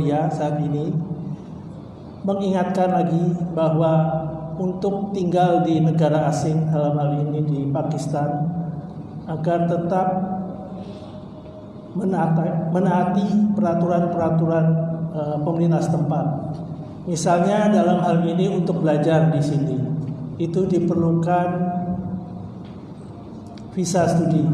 ya saat ini mengingatkan lagi bahwa untuk tinggal di negara asing, dalam hal ini di Pakistan, agar tetap menaati peraturan-peraturan pemerintah setempat. Misalnya dalam hal ini untuk belajar di sini itu diperlukan visa studi.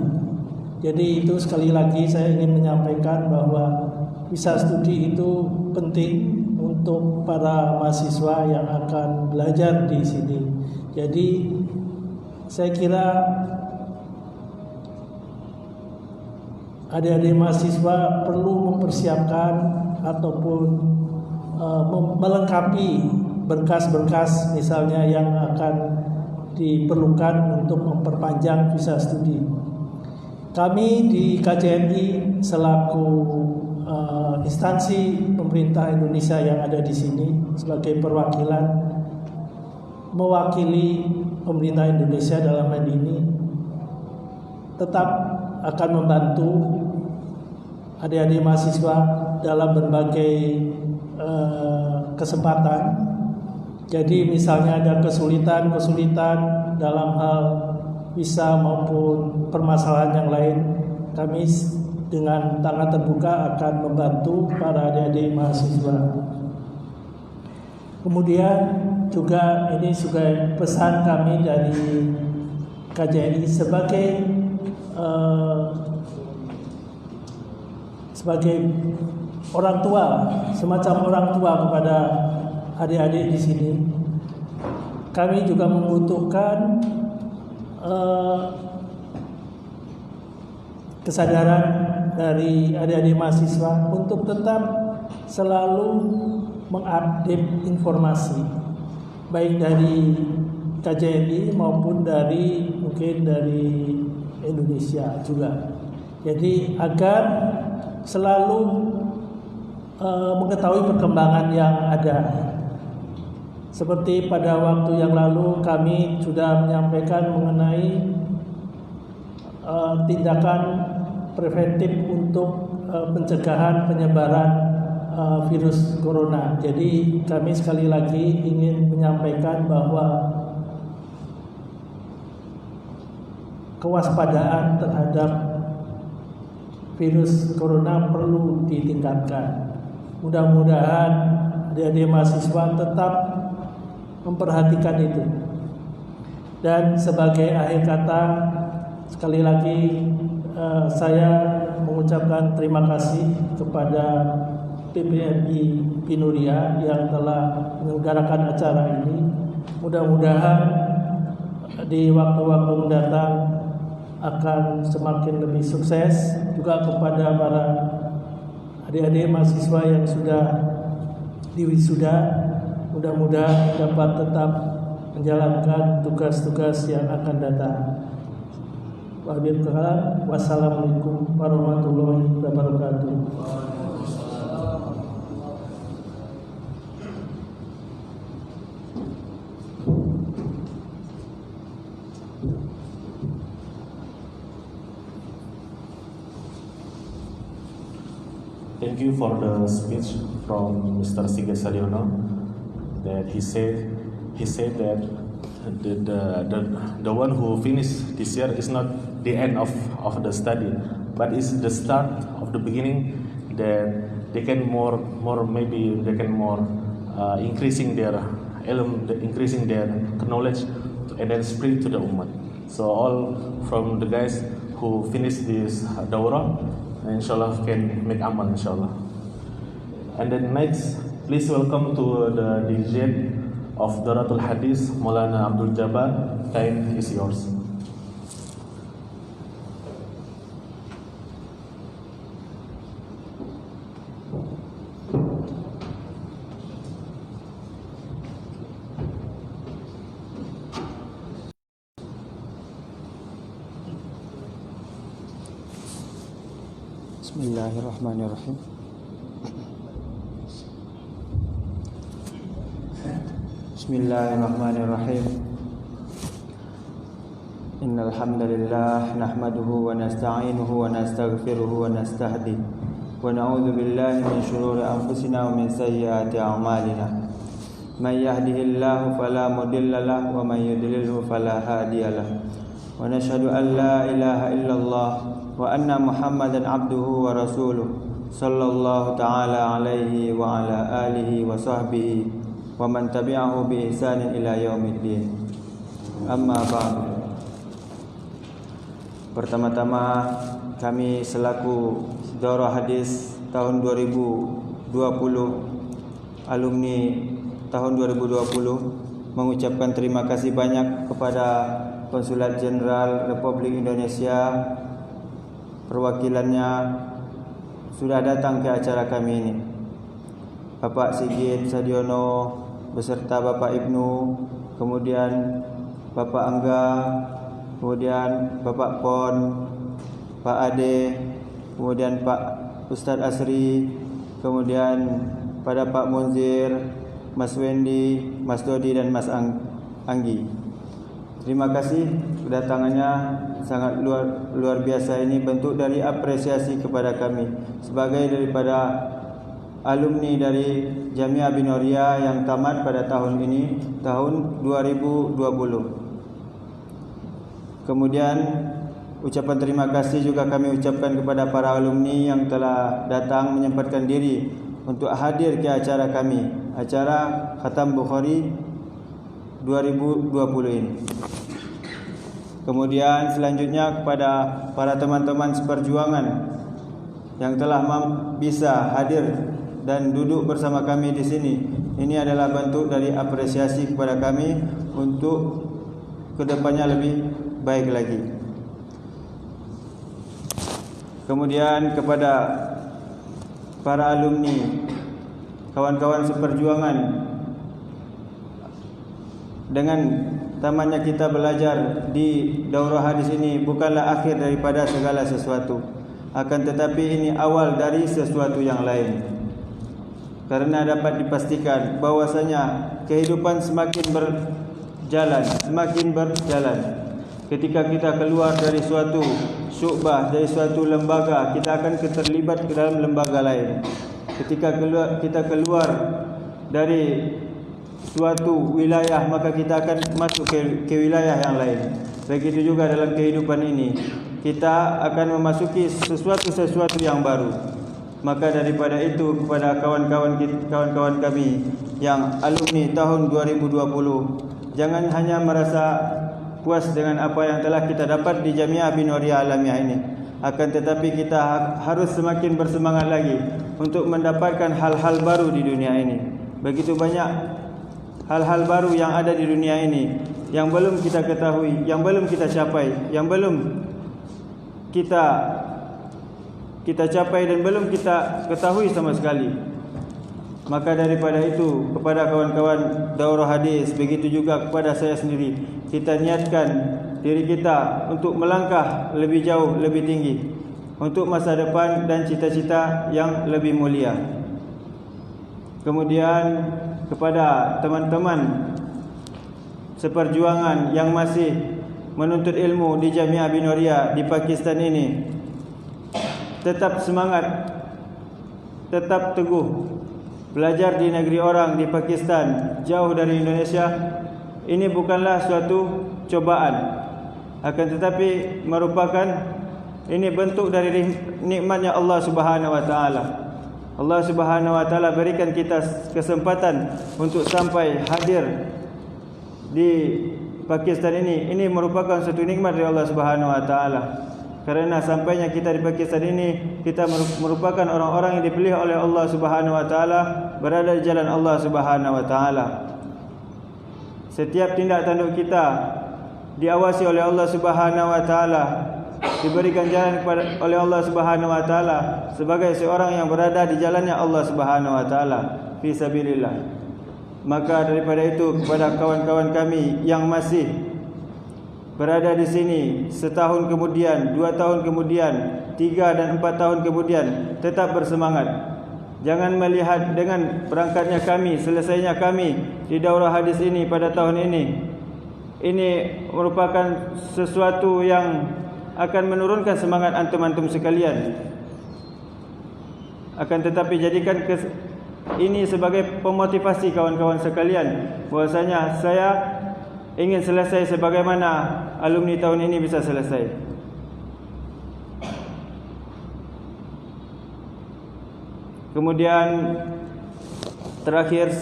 Jadi itu sekali lagi saya ingin menyampaikan bahwa visa studi itu penting untuk para mahasiswa yang akan belajar di sini. Jadi saya kira adik-adik mahasiswa perlu mempersiapkan ataupun melengkapi berkas-berkas misalnya yang akan diperlukan untuk memperpanjang visa studi. Kami di KJNI selaku instansi pemerintah Indonesia yang ada di sini sebagai perwakilan mewakili pemerintah Indonesia dalam hal ini tetap akan membantu adik-adik mahasiswa dalam berbagai kesempatan. Jadi misalnya ada kesulitan dalam hal visa maupun permasalahan yang lain, kami dengan tangan terbuka akan membantu para adik-adik mahasiswa. Kemudian juga ini juga pesan kami dari KJNI sebagai orang tua, semacam orang tua kepada adik-adik di sini. Kami juga membutuhkan kesadaran dari adik-adik mahasiswa untuk tetap selalu mengupdate informasi baik dari KJNI maupun mungkin dari Indonesia juga. Jadi agar selalu mengetahui perkembangan yang ada. Seperti pada waktu yang lalu kami sudah menyampaikan mengenai tindakan preventif untuk pencegahan penyebaran virus corona. Jadi kami sekali lagi ingin menyampaikan bahwa kewaspadaan terhadap virus corona perlu ditingkatkan. Mudah-mudahan adik-adik mahasiswa tetap memperhatikan itu. Dan sebagai akhir kata, sekali lagi saya mengucapkan terima kasih kepada PPNI Pinuria yang telah menyelenggarakan acara ini. Mudah-mudahan di waktu-waktu mendatang akan semakin lebih sukses. Juga kepada para adik-adik mahasiswa yang sudah diwisuda, mudah-mudahan dapat tetap menjalankan tugas-tugas yang akan datang. Wassalamualaikum warahmatullahi wabarakatuh. Thank you for the speech from Mr. Sigit Sadiono. That he said that the one who finished this year is not the end of the study, but is the start of the beginning. That they can increasing their ilm, increasing their knowledge, and then spread to the ummah. So all from the guys who finished this daurah, inshallah can make amal inshallah. And then next, please welcome to the DJ of Daratul Hadis, Maulana Abdul Jabbar. Time is yours. Bismillahirrahmanirrahim. Bismillahirrahmanirrahim. Innal hamdalillah nahmaduhu wa nasta'inuhu wa nastaghfiruhu wa nastahdi ونعوذ بالله من شرور أنفسنا ومن سيئات أعمالنا من يهده الله فلا مضل له ومن يضلله فلا هادي له ونشهد أن لا إله إلا الله وأن محمدا عبده ورسوله صلى الله تعالى عليه وعلى آله وصحبه ومن تبعه بإحسان إلى يوم الدين. Amma ba'du. Pertama-tama kami selaku Daurah Hadis tahun 2020, alumni tahun 2020, mengucapkan terima kasih banyak kepada Konsulat Jenderal Republik Indonesia, perwakilannya sudah datang ke acara kami ini. Bapak Sigit Sadiono beserta Bapak Ibnu, kemudian Bapak Angga, kemudian Bapak Pon, Pak Ade, kemudian Pak Ustadz Asri, kemudian pada Pak Munzir, Mas Wendy, Mas Dodi dan Mas Anggi. Terima kasih kedatangannya, sangat luar biasa. Ini bentuk dari apresiasi kepada kami sebagai daripada alumni dari Jamiah Binoria yang tamat pada tahun ini, tahun 2020. Kemudian ucapan terima kasih juga kami ucapkan kepada para alumni yang telah datang menyempatkan diri untuk hadir ke acara kami, acara Khatam Bukhari 2020 ini. Kemudian selanjutnya kepada para teman-teman seperjuangan yang telah bisa hadir dan duduk bersama kami di sini. Ini adalah bentuk dari apresiasi kepada kami untuk kedepannya lebih baik lagi. Kemudian kepada para alumni, kawan-kawan seperjuangan, dengan tamatnya kita belajar di Daurah Hadis ini bukanlah akhir daripada segala sesuatu, akan tetapi ini awal dari sesuatu yang lain. Karena dapat dipastikan bahwasanya kehidupan semakin berjalan. Ketika kita keluar dari suatu syu'bah, dari suatu lembaga, kita akan terlibat ke dalam lembaga lain. Ketika kita keluar dari suatu wilayah, maka kita akan masuk ke wilayah yang lain. Begitu juga dalam kehidupan ini, kita akan memasuki sesuatu yang baru. Maka daripada itu, kepada kawan-kawan kami yang alumni tahun 2020, jangan hanya merasa puas dengan apa yang telah kita dapat di Jamiah Binoria Alamiah ini, akan tetapi kita harus semakin bersemangat lagi untuk mendapatkan hal-hal baru di dunia ini. Begitu banyak hal-hal baru yang ada di dunia ini yang belum kita ketahui, yang belum kita capai, yang belum kita capai dan belum kita ketahui sama sekali. Maka daripada itu, kepada kawan-kawan Daurah Hadis, begitu juga kepada saya sendiri, kita niatkan diri kita untuk melangkah lebih jauh, lebih tinggi, untuk masa depan dan cita-cita yang lebih mulia. Kemudian kepada teman-teman seperjuangan yang masih menuntut ilmu di Jamiah Binoria di Pakistan ini, tetap semangat, tetap teguh. Belajar di negeri orang di Pakistan, jauh dari Indonesia, ini bukanlah suatu cobaan, akan tetapi merupakan ini bentuk dari nikmatnya Allah Subhanahu wa taala. Allah Subhanahu wa taala berikan kita kesempatan untuk sampai hadir di Pakistan ini. Ini merupakan suatu nikmat dari Allah Subhanahu wa taala. Karena sampainya kita di Pakistan ini, kita merupakan orang-orang yang dipilih oleh Allah Subhanahu wa taala, berada di jalan Allah Subhanahu wa taala. Setiap tindak tanduk kita diawasi oleh Allah Subhanahu wa taala, diberikan jalan oleh Allah Subhanahu wa taala sebagai seorang yang berada di jalannya Allah Subhanahu wa taala fi sabilillah. Maka daripada itu, kepada kawan-kawan kami yang masih berada di sini setahun kemudian, 2 tahun kemudian, 3 dan 4 tahun kemudian, tetap bersemangat. Jangan melihat dengan berangkatnya kami, selesainya kami di Daurah Hadis ini pada tahun ini merupakan sesuatu yang akan menurunkan semangat antum-antum sekalian. Akan tetapi jadikan ini sebagai pemotivasi kawan-kawan sekalian, bahwasanya saya ingin selesai sebagaimana alumni tahun ini bisa selesai. Kemudian terakhir,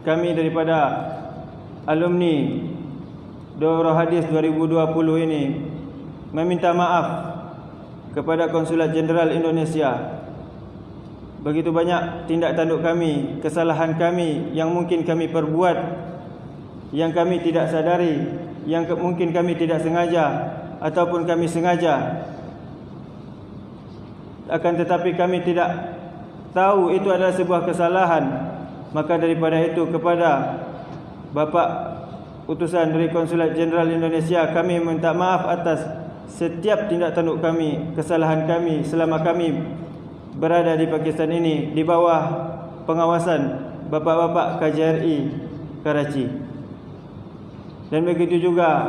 kami daripada alumni Daurah Hadis 2020 ini meminta maaf kepada Konsulat Jenderal Indonesia. Begitu banyak tindak tanduk kami, kesalahan kami yang mungkin kami perbuat, yang kami tidak sadari, yang mungkin kami tidak sengaja ataupun kami sengaja. Akan tetapi kami tidak tahu itu adalah sebuah kesalahan. Maka daripada itu, kepada Bapak utusan dari Konsulat Jenderal Indonesia, kami minta maaf atas setiap tindak tanduk kami, kesalahan kami selama kami berada di Pakistan ini di bawah pengawasan Bapak-bapak KJRI Karachi. Dan begitu juga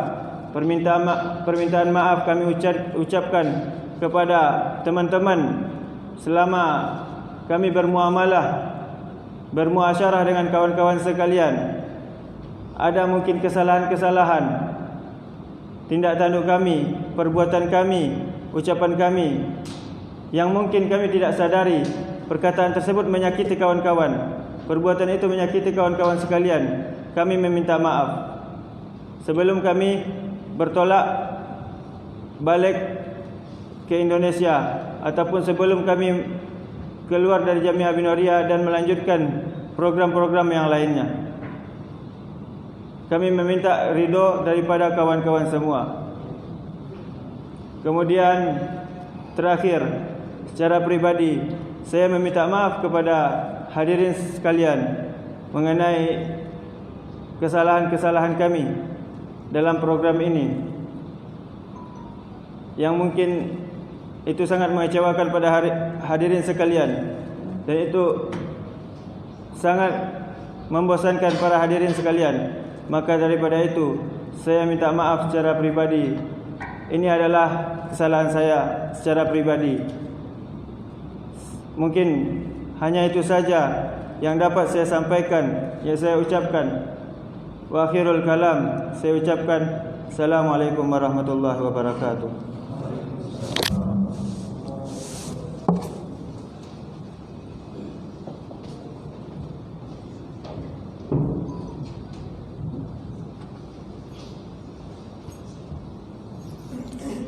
permintaan maaf kami ucapkan kepada teman-teman selama kami bermuasyarah dengan kawan-kawan sekalian. Ada mungkin kesalahan-kesalahan, tindak tanduk kami, perbuatan kami, ucapan kami yang mungkin kami tidak sadari. Perkataan tersebut menyakiti kawan-kawan, perbuatan itu menyakiti kawan-kawan sekalian. Kami meminta maaf. Sebelum kami bertolak balik ke Indonesia, ataupun sebelum kami keluar dari Jamiah Bin Waria dan melanjutkan program-program yang lainnya, kami meminta ridho daripada kawan-kawan semua. Kemudian terakhir, secara pribadi saya meminta maaf kepada hadirin sekalian mengenai kesalahan-kesalahan kami dalam program ini, yang mungkin itu sangat mengecewakan pada hadirin sekalian, dan itu sangat membosankan para hadirin sekalian. Maka daripada itu, saya minta maaf secara pribadi. Ini adalah kesalahan saya secara pribadi. Mungkin hanya itu saja yang dapat saya sampaikan, yang saya ucapkan. Wa akhirul kalam, saya ucapkan Assalamualaikum warahmatullahi wabarakatuh.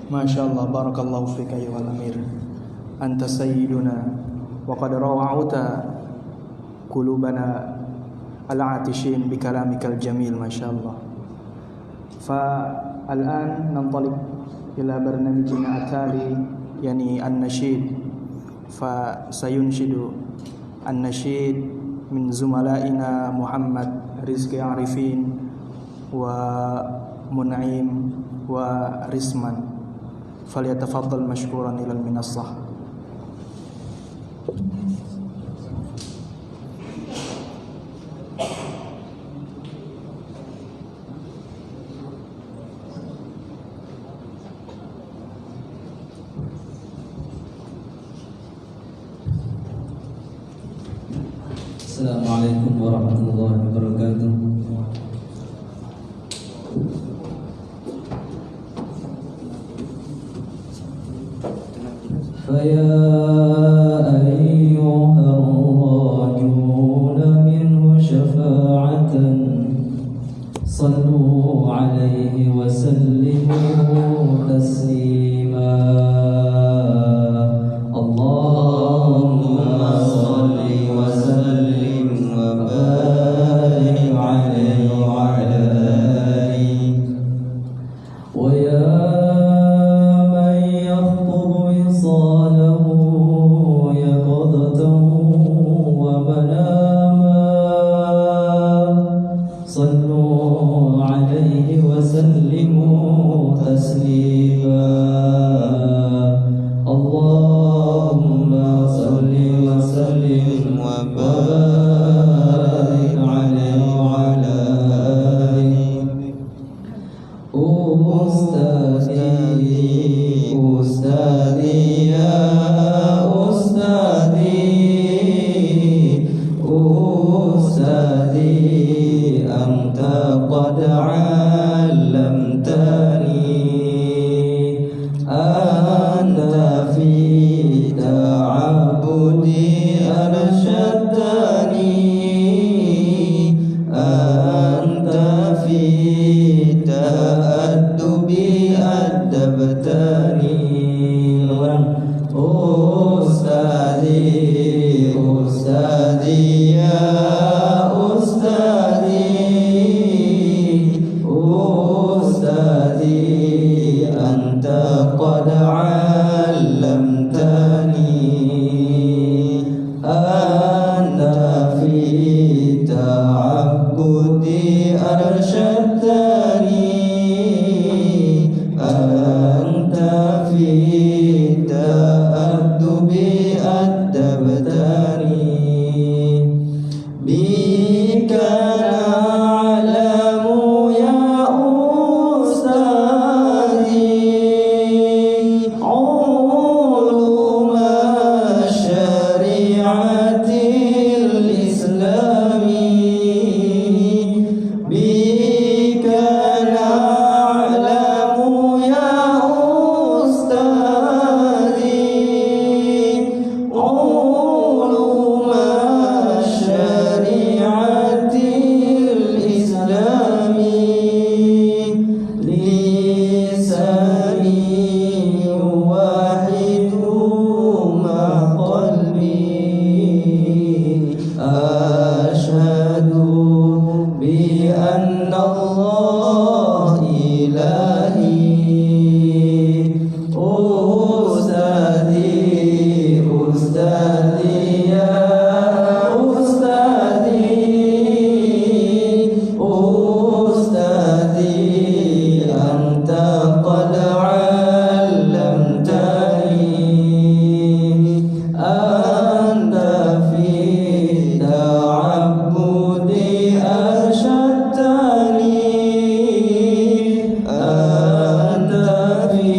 Masyaallah, barakallahu fika ya Amir. Anta sayyiduna wa qad rawa'uta qulubana al-atishin bi kalamikal jamil, masyaallah. Fa-al'an nantaliq ila barnamijina atali, yani an-nashid. Fa sayunshidu an-nashid min zumalaina Muhammad Rizki Arifin wa Mun'im wa Risman. فليتفضل مشكورا إلى المنصة. السلام عليكم ورحمة الله وبركاته. فيا أيها الراجون منه شفاعة صلوا عليه وسلموا تسليما. اللهم صل وسلم وبارك عليه وعلى آله. ويا صاله يقظة ومناما صلوا عليه وسلموا علمتني أنت في تعبدي أرشدتني أنت في تأدبي أدبتني أستاذي أستاذي يا أستاذي أنت قد علمتني أنت في تعبدي أرشدتني أنت في تأدبي أدبتني بك نعلم يا أستاذي علوم الشريعة الإسلامية بك نعلم يا أستاذي علوم الشريعة الإسلامية لساني واحد مع قلبي أشهد بأن الله إلهي أستاذي أستاذي يا أستاذي أنت قد علمتني أنت في تعبدي أرشدتني أنت في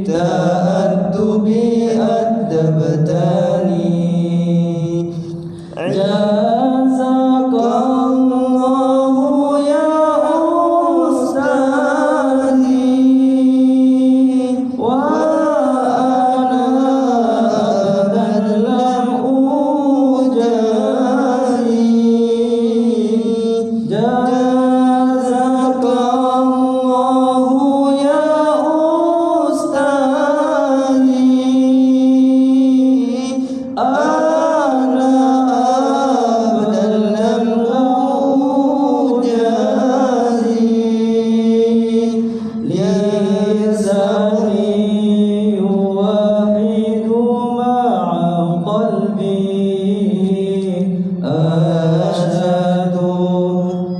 تأدبي أدبتني جزاك الله يا أستاذي وأنا أبدا لم أجازي جزاك الله يا أستاذي أنا أبدا لم أجازي لساني واحد مع قلبي أشهد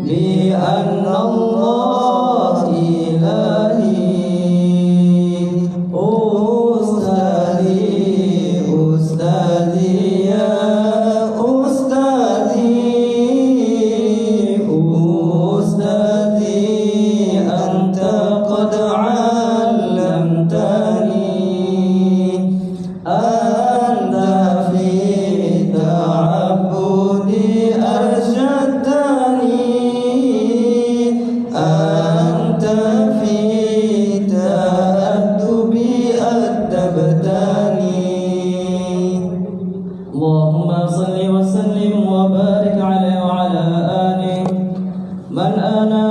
بأن الله إلهي أستاذي أستاذي يا أستاذي أنت قد علمتني أنت في تعبدي أرشدتني أنت في تأدبي أدبتني اللهم صل وسلم وبارك عليه وعلى آله من أنا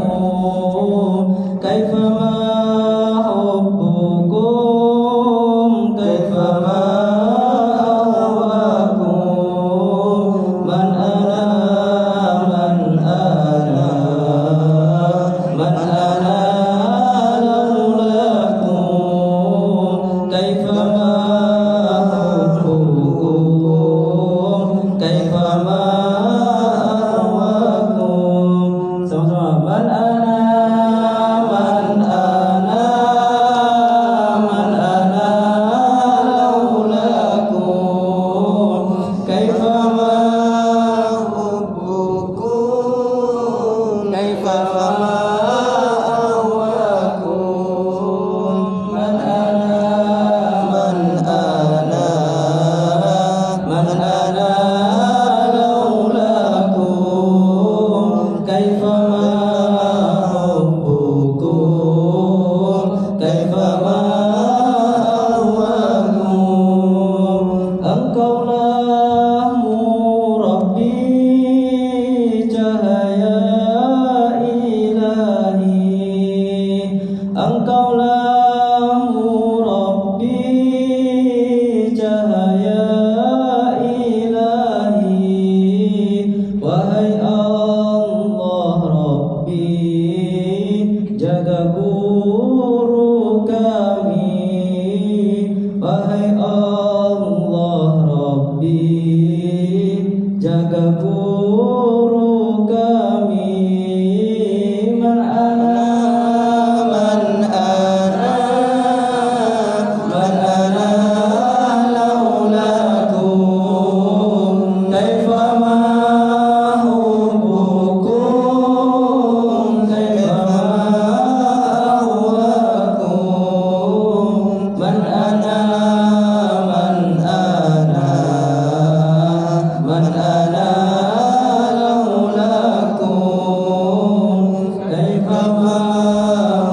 لولاكم كيفما حبكم كيفما أهواكم من أنا لولاكم كيفما حبكم Wahai Allah Rabbi, jaga guru kami. Man ana laulakum, kaifa ma hubbukum, kaifa ma ahwakum. Man ana laulakum, kaifa ma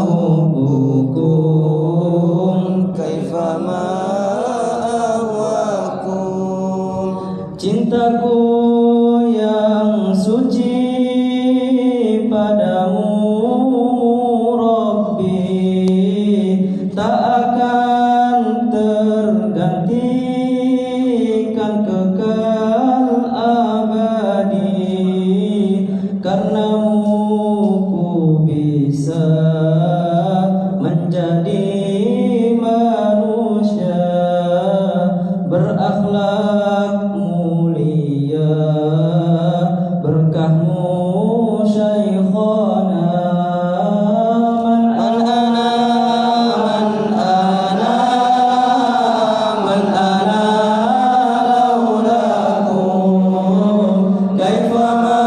hubbukum, kaifa ma ahwakum. Cintaku yang suci padamu Rabbi, tak akan tergantikan kekal abadi. Karenamu ku bisa menjadi manusia berakhlak mulia. Berkahmu Syekhana. Man ana laulakum, kaifa ma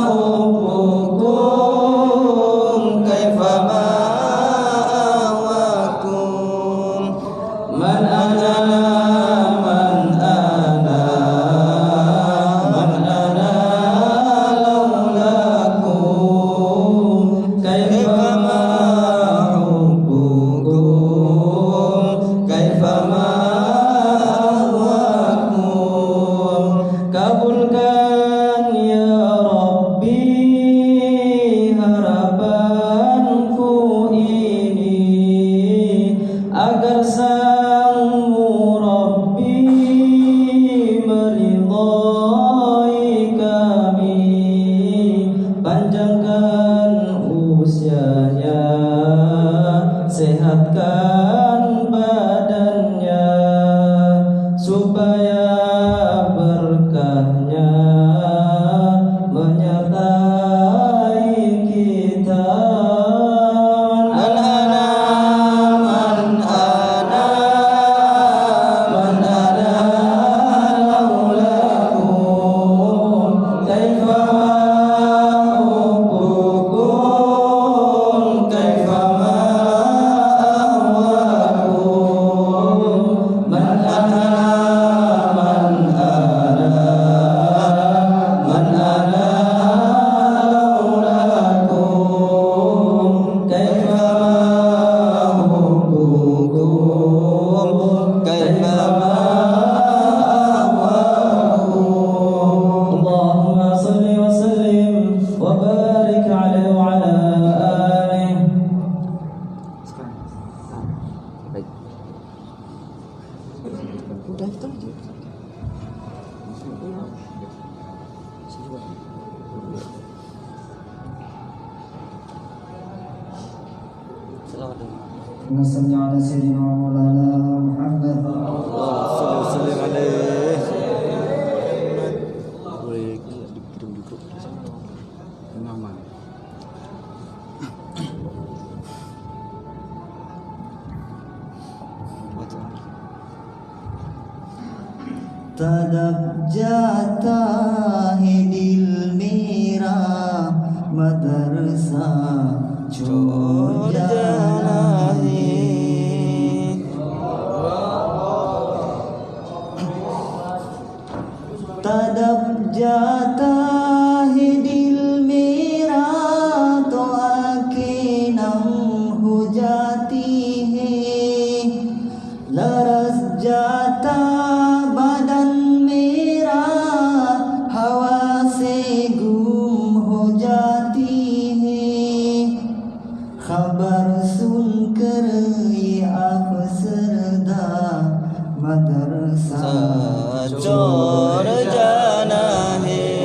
hubbukum, kaifa ma ahwakum. Man ana laulakum, kaifa ma hubbukum, kaifa ma ahwakum. Kabulkan ya Rabbi harapanku ini, agar sang Murabbi meridhai kami. Panjangkan usianya, sehatkan badannya, supaya berkahnya menyertai kita. Man ana laulakum, kaifa ma hubbukum, kaifa ma ahwakum. Man ana laulakum, kaifa ma hubbukum, kaifa ma ahwakum. Allahumma salli wa sallim wa barik alaihi wa ala alihi. اللهم صل على سيدنا مولانا محمد. Tadab jatah dil mira madrasa chor janahi. Tadab jatah dil mira to ake nam ho jati hai. Laras jata badan मेरा हवा से गुम हो जाती है. खबर सुनकर ये अफसरदा मदरसा छोड़ जाना है.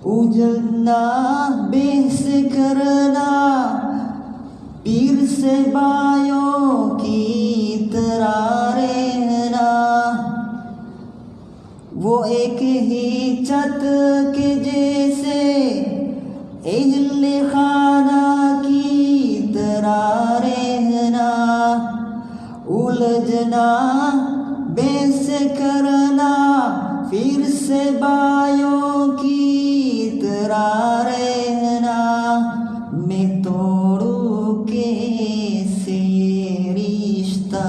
उजलना बेस करना पीर से बायों की तरह रहना, वो एक ही छत के जैसे अहले खाना की तरह रहना, उलझना बेस करना फिर से बायों की तरह रहना, मैं तोड़ू कैसे ये रिश्ता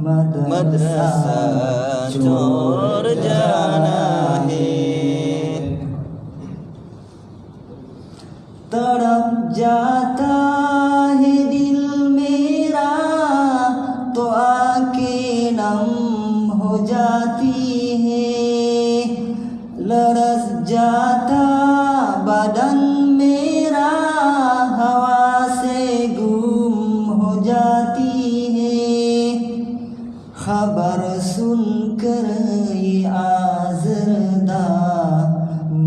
मदरसा छोड़ जाना है। तड़प जाता है दिल मेरा तो आके नम हो जाती है, लरस जाता बदन मेरा हवा से गुम हो जाती है, खबर सुनकर ये आज़रदा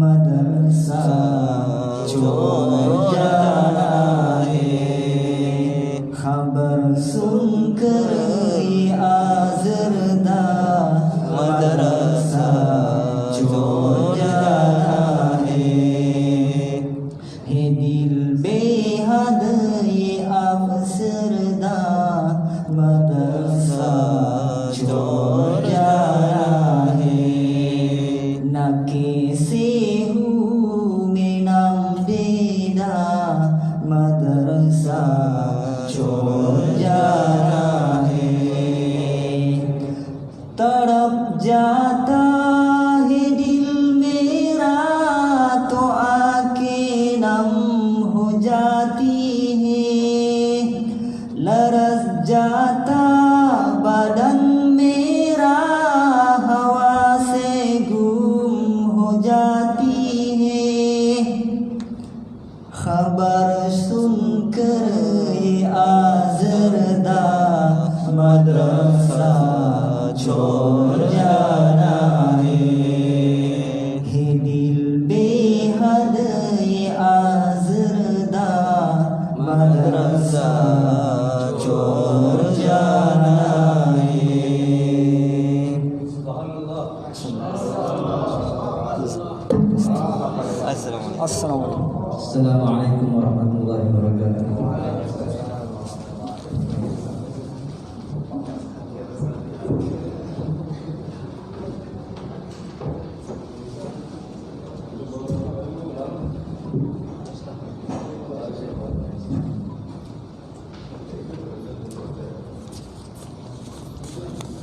मदरसा छोड़ जाना है, खबर सुनकर ये आज़रदा मदरसा छोड़ जाना है दिल बेहद ये अफसरदा मदरसा छोड़ जाना है, न कैसे हूँ मैं नाम देदा मदरसा छोड़ जाना है, तड़प जाता है दिल मेरा तो आके नम हो जाती है, लरस जाता बदन मेरा हवा से गुम हो जाती है, खबर सुनकर ये आज़रदा मदरसा छोड़ जाना है दिल बेहद ये आज़रदा मदरसा छोड़ जाना है। Assalamualaikum warahmatullahi wabarakatuh.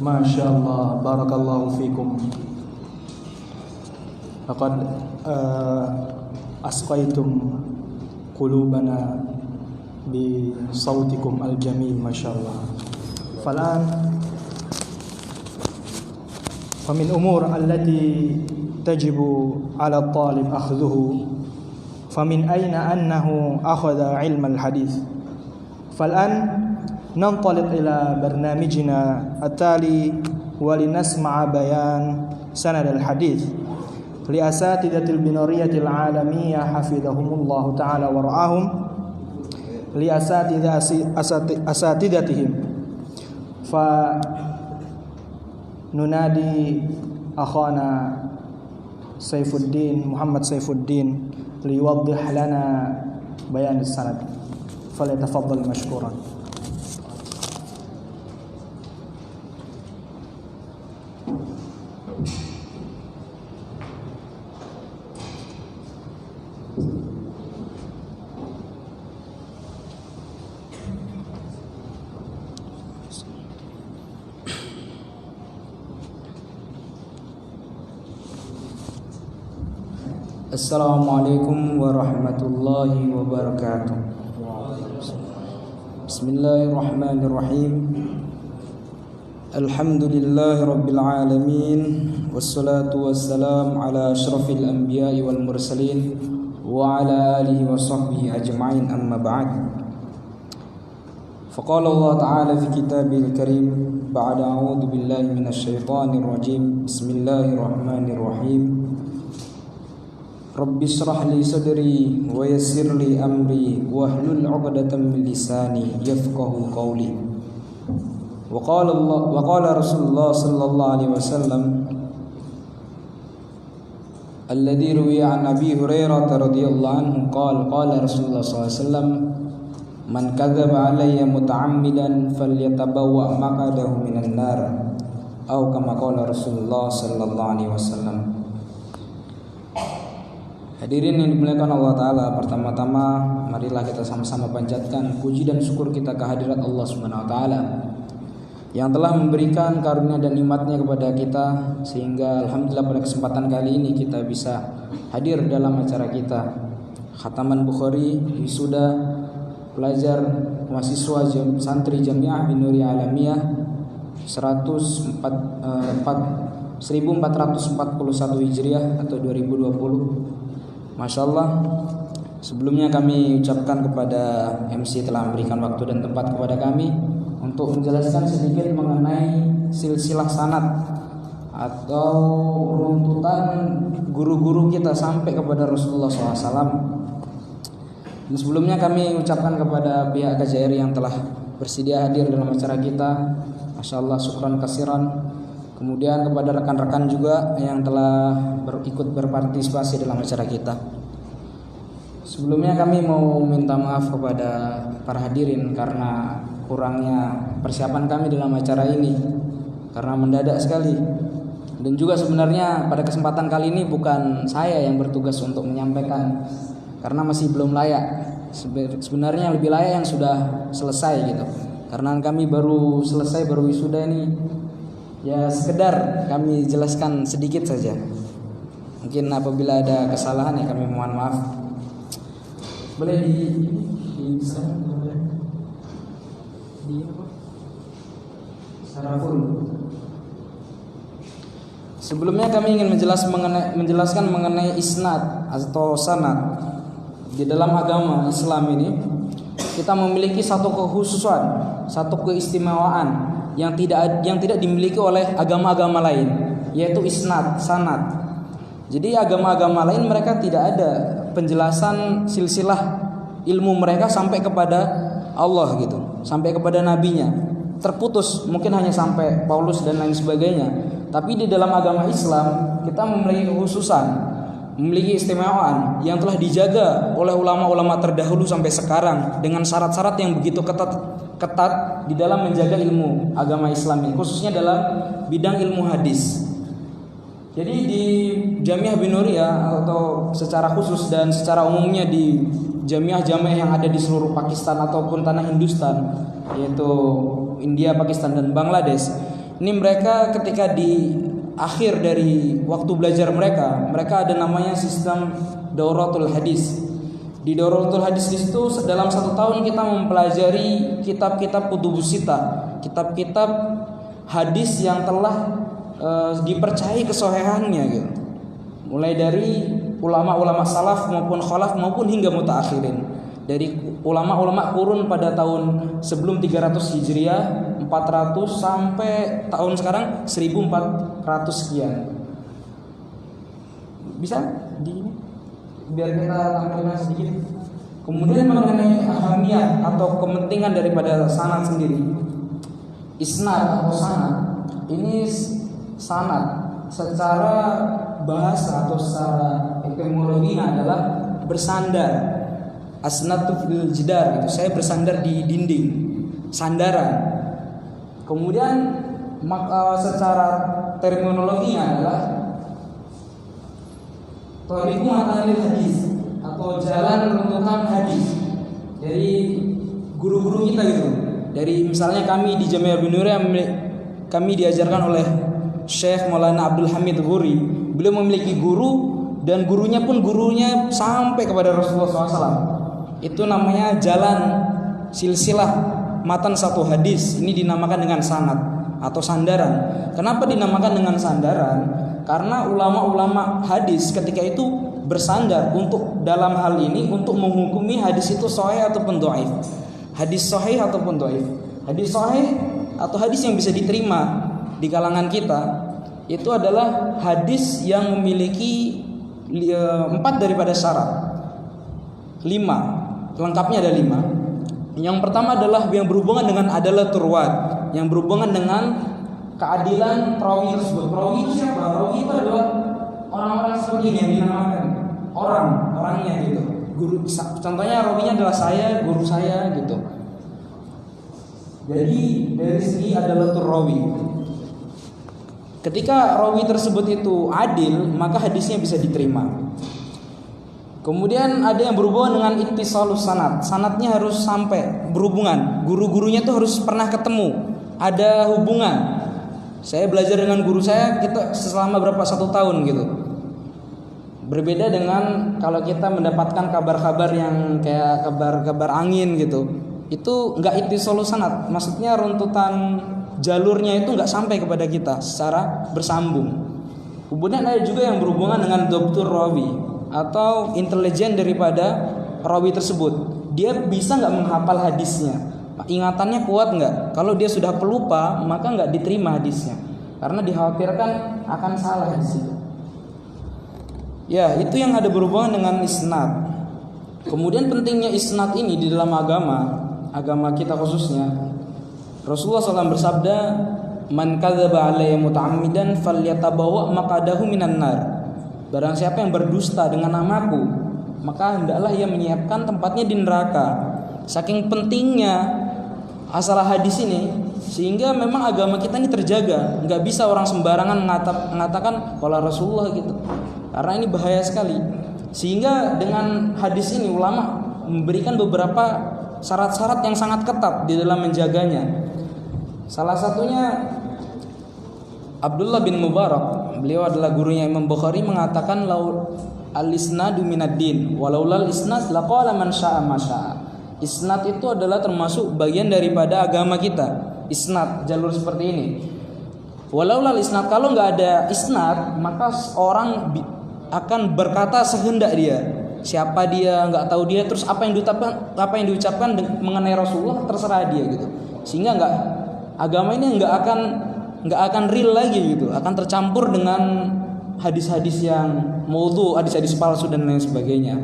Masya Allah, barakallahu fikum. Laqad asqaitum qulubana bi sautikum al-jamil, masya Allah. Falan famin umur allati tajibu ala talib akhdhuhu famin ayna annahu akhadha ilm al-hadith. Falan ننطلق إلى برنامجنا التالي ولنسمع بيان سند الحديث لأساتذة البنورية العالمية حفظهم الله تعالى ورعاهم لأساتذتهم. فننادي أخانا سيف الدين محمد سيف الدين ليوضح لنا بيان السند، فليتفضل مشكورا. Assalamualaikum warahmatullahi wabarakatuh. Bismillahirrahmanirrahim. Alhamdulillahi rabbil alamin, wassalatu wassalam ala asyrafil anbiya'i wal mursalin wa ala alihi wa sahbihi ajma'in, amma ba'd. Faqala Allah ta'ala fi kitabil karim ba'da a'udhu billahi minasyaitanir rajim. Bismillahirrahmanirrahim. Rabbi shrah li sadri wa yassir li amri wahlul 'uqdatam min lisani yafqahu qawli. Wa qala Rasulullah sallallahu alaihi wasallam alladhi ruwiya an Abi Hurairah radhiyallahu anhu qala Rasulullah sallallahu alaihi wasallam man kadzaba alayya muta'ammidan falyatabawwa maq'adahu minan nar atau kama qala Rasulullah sallallahu alaihi wasallam. Hadirin yang dimuliakan Allah Ta'ala, pertama-tama marilah kita sama-sama panjatkan puji dan syukur kita kehadirat Allah Subhanahu Wa Ta'ala yang telah memberikan karunia dan nikmatnya kepada kita, sehingga alhamdulillah pada kesempatan kali ini kita bisa hadir dalam acara kita Khataman Bukhari, wisuda pelajar mahasiswa santri Jamiah Binuri Alamiyah 1441 Hijriah atau 2020. Masya Allah. Sebelumnya kami ucapkan kepada MC telah memberikan waktu dan tempat kepada kami untuk menjelaskan sedikit mengenai silsilah sanad atau runtutan guru-guru kita sampai kepada Rasulullah SAW. Dan sebelumnya kami ucapkan kepada pihak KJRI yang telah bersedia hadir dalam acara kita, Masya Allah, syukran kasiran. Kemudian kepada rekan-rekan juga yang telah ikut berpartisipasi dalam acara kita. Sebelumnya kami mau minta maaf kepada para hadirin karena kurangnya persiapan kami dalam acara ini, karena mendadak sekali. Dan juga sebenarnya pada kesempatan kali ini bukan saya yang bertugas untuk menyampaikan, karena masih belum layak. Sebenarnya lebih layak yang sudah selesai gitu. Karena kami baru selesai, baru wisuda ini. Ya sekedar kami jelaskan sedikit saja. Mungkin apabila ada kesalahan ya kami mohon maaf. Boleh di Sebelumnya kami ingin menjelaskan mengenai isnad atau sanad. Di dalam agama Islam ini kita memiliki satu kekhususan, satu keistimewaan yang tidak dimiliki oleh agama-agama lain, yaitu isnad, sanad. Jadi agama-agama lain mereka tidak ada penjelasan silsilah ilmu mereka sampai kepada Allah gitu, sampai kepada nabinya. Terputus, mungkin hanya sampai Paulus dan lain sebagainya. Tapi di dalam agama Islam kita memiliki kekhususan, memiliki istimewaan yang telah dijaga oleh ulama-ulama terdahulu sampai sekarang dengan syarat-syarat yang begitu ketat di dalam menjaga ilmu agama Islam ini, khususnya dalam bidang ilmu hadis. Jadi di Jamiah Binuriyah atau secara khusus dan secara umumnya di jamiah-jamiah yang ada di seluruh Pakistan ataupun tanah Hindustan, yaitu India, Pakistan dan Bangladesh, ini mereka ketika di akhir dari waktu belajar mereka ada namanya sistem Dauratul Hadis. Di Dauratul Hadis itu dalam 1 tahun kita mempelajari kitab-kitab kutubus sittah, kitab-kitab hadis yang telah dipercayai kesohihannya gitu. Mulai dari ulama-ulama salaf maupun khalaf maupun hingga mutaakhirin. Dari ulama-ulama kurun pada tahun sebelum 300 Hijriah, 400 sampai tahun sekarang 1400 sekian. Bisa biar kita tampilkan sedikit. Kemudian mengenai ahamiyah atau kepentingan daripada sanad sendiri. Isnad atau sanad ini sanad secara bahasa atau secara etimologinya adalah bersandar. Asnatu fil jidar, itu saya bersandar di dinding, sandaran. Kemudian secara terminologinya adalah thariqu matanil hadis atau jalan runtutan hadis. Dari guru-guru kita gitu. Dari misalnya kami di Jamiah Binuriyah kami diajarkan oleh Syekh Maulana Abdul Hamid Ghuri. Beliau memiliki guru dan gurunya pun sampai kepada Rasulullah SAW. Itu namanya jalan silsilah matan satu hadis. Ini dinamakan dengan sanad atau sandaran. Kenapa dinamakan dengan sandaran? Karena ulama-ulama hadis ketika itu bersandar untuk dalam hal ini untuk menghukumi hadis itu sahih ataupun dhaif. Hadis sahih ataupun dhaif. Hadis sahih atau hadis yang bisa diterima di kalangan kita itu adalah hadis yang memiliki 4 daripada syarat. 5, lengkapnya ada 5. Yang pertama adalah yang berhubungan dengan adalatul ruwat, yang berhubungan dengan keadilan perawi tersebut. Perawi itu siapa? Perawi itu adalah orang-orang seperti ini yang dinamakan orangnya gitu. Guru, contohnya rawinya adalah saya, guru saya gitu. Jadi dari segi adalatul rawi, ketika rawi tersebut itu adil, maka hadisnya bisa diterima. Kemudian ada yang berhubungan dengan ittisalus sanad. Sanadnya harus sampai berhubungan. Guru-gurunya itu harus pernah ketemu, ada hubungan. Saya belajar dengan guru saya, kita selama berapa 1 tahun gitu. Berbeda dengan kalau kita mendapatkan kabar-kabar yang kayak kabar-kabar angin gitu. Itu enggak ittisalus sanad. Maksudnya runtutan jalurnya itu enggak sampai kepada kita secara bersambung. Kemudian ada juga yang berhubungan dengan dhabtur rawi atau intelijen daripada rawi tersebut. Dia bisa enggak menghafal hadisnya? Ingatannya kuat enggak? Kalau dia sudah pelupa, maka enggak diterima hadisnya. Karena dikhawatirkan akan salah di situ. Ya, itu yang ada berhubungan dengan isnad. Kemudian pentingnya isnad ini di dalam agama kita khususnya. Rasulullah SAW bersabda, "Man kadzaba alayya muta'ammidan falyatabawa maq'adahu minan nar." Barang siapa yang berdusta dengan namaku, maka hendaklah ia menyiapkan tempatnya di neraka. Saking pentingnya asalah hadis ini, sehingga memang agama kita ini terjaga. Nggak bisa orang sembarangan mengatakan qala Rasulullah gitu. Karena ini bahaya sekali. Sehingga dengan hadis ini ulama memberikan beberapa syarat-syarat yang sangat ketat di dalam menjaganya. Salah satunya Abdullah bin Mubarak, beliau adalah gurunya Imam Bukhari, mengatakan lau al-isnadu minad-din walaulal isnad laqala man syaa ma syaa. Isnad itu adalah termasuk bagian daripada agama kita. Isnad, jalur seperti ini. Walaulal isnad, kalau nggak ada isnad, maka orang akan berkata sehendak dia. Siapa dia, nggak tahu dia, terus apa yang diucapkan mengenai Rasulullah terserah dia gitu. Sehingga agama ini nggak akan real lagi gitu, akan tercampur dengan hadis-hadis yang maudhu, hadis-hadis palsu dan lain sebagainya.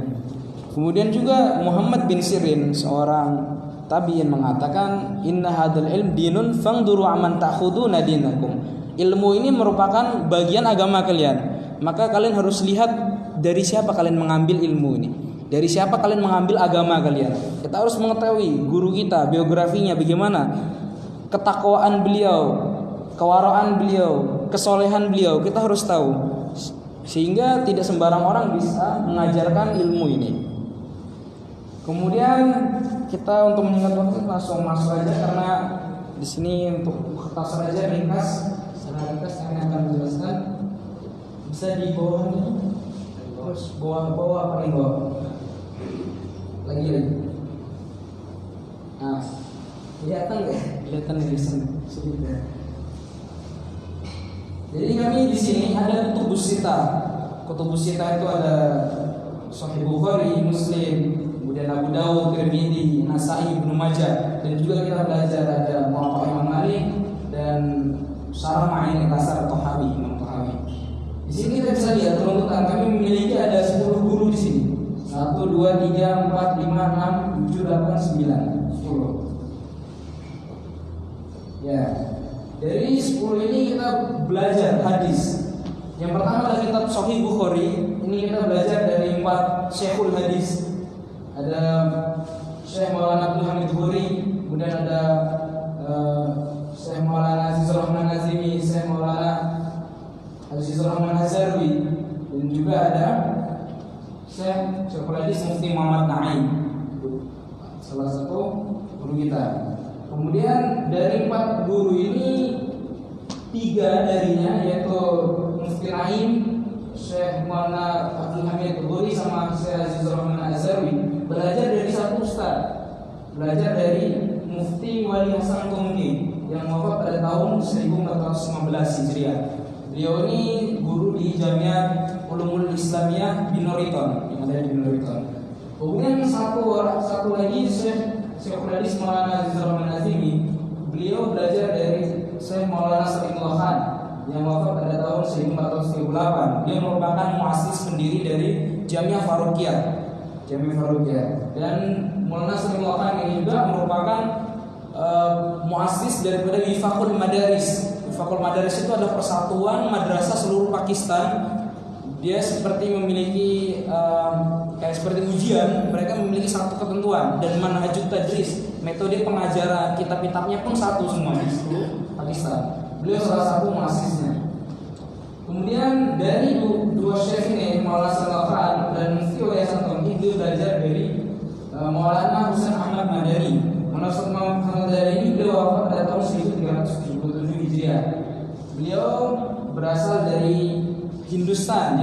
Kemudian juga Muhammad bin Sirin, seorang tabi'in, mengatakan inna hadzal ilm dinun fangduru aman ta'khuduna dinakum. Ilmu ini merupakan bagian agama kalian. Maka kalian harus lihat dari siapa kalian mengambil ilmu ini. Dari siapa kalian mengambil agama kalian. Kita harus mengetahui guru kita, biografinya bagaimana, ketakwaan beliau, kewaraan beliau, kesolehan beliau, kita harus tahu. Sehingga tidak sembarang orang bisa mengajarkan ilmu ini. Kemudian kita untuk mengingat waktu langsung masuk aja, karena di sini untuk mukhtasar aja ringkas, secara ringkas kami akan menjelaskan. Bisa di bawah ini, terus bawah paling bawah, lagi. Nah, kelihatan nggak? Kelihatan di sini sedikit. Jadi kami di sini ada kutubus sita. Kutubus sita itu ada Sahih Bukhari, Muslim, kemudian Abu Dawud, Tirmidzi, Nasai, Ibnu Majah, dan juga kita belajar ada Muwatta Imam Malik dan Syarah Ma'in Tasar Tahawi, Imam Tahawi. Di sini kita bisa lihat runtutan. Kami memiliki ada 10 guru di sini. 1, 2, 3, 4, 5, 6, 7, 8, 9, 10. Ya. Dari 10 ini kita belajar hadis. Yang pertama adalah kitab Sahih Bukhari. Ini kita belajar dari 4 syekhul hadis. Ada Syekh Maulana Abdul Hamid Khuri, kemudian ada Syekh Maulana Azizur Rahman Nazimi, Syekh Maulana Azizur Rahman Hazarwi, dan juga ada Syekh Hadis Mufti Muhammad Naim, salah satu guru kita. Kemudian dari 4 guru ini 3 darinya yaitu Mufti Naim, Syekh Maulana Abdul Hamid Khuri sama Syekh Azizur Rahman Hazarwi belajar dari satu ustaz, belajar dari Mufti Wali Hasan Tumki yang wafat pada tahun 1415 Hijriah. Beliau ini guru di Jamiah Ulumul Islamiyah di Noriton, yang ada di Noriton. Kemudian satu lagi Syekh Hadis Maulana Azizur Rahman Nazimi. Beliau belajar dari Syekh Maulana Sabiqullah Khan. yang wafat pada tahun 1438. Dia merupakan muassis pendiri dari Jamiah Faruqiyah. Dan Maulana Salimul Khan ini juga merupakan muassis daripada Wifaqul Madaris. Wifaqul Madaris itu adalah persatuan madrasah seluruh Pakistan. Dia seperti memiliki kayak seperti ujian, mereka memiliki satu ketentuan dan manhajut tadris, metode pengajaran, kitab-kitabnya pun satu semua di seluruh Pakistan. Beliau salah satu muassisnya. Kemudian dari dua syekh ini, Maulana Salimul Khan dan Mufti Yayasan Tauhid, beliau belajar dari Maulana Husain Ahmad Madani. Maulana Husain Ahmad Madani ini beliau wafat pada tahun 1377 Hijriah. Beliau berasal dari Hindustan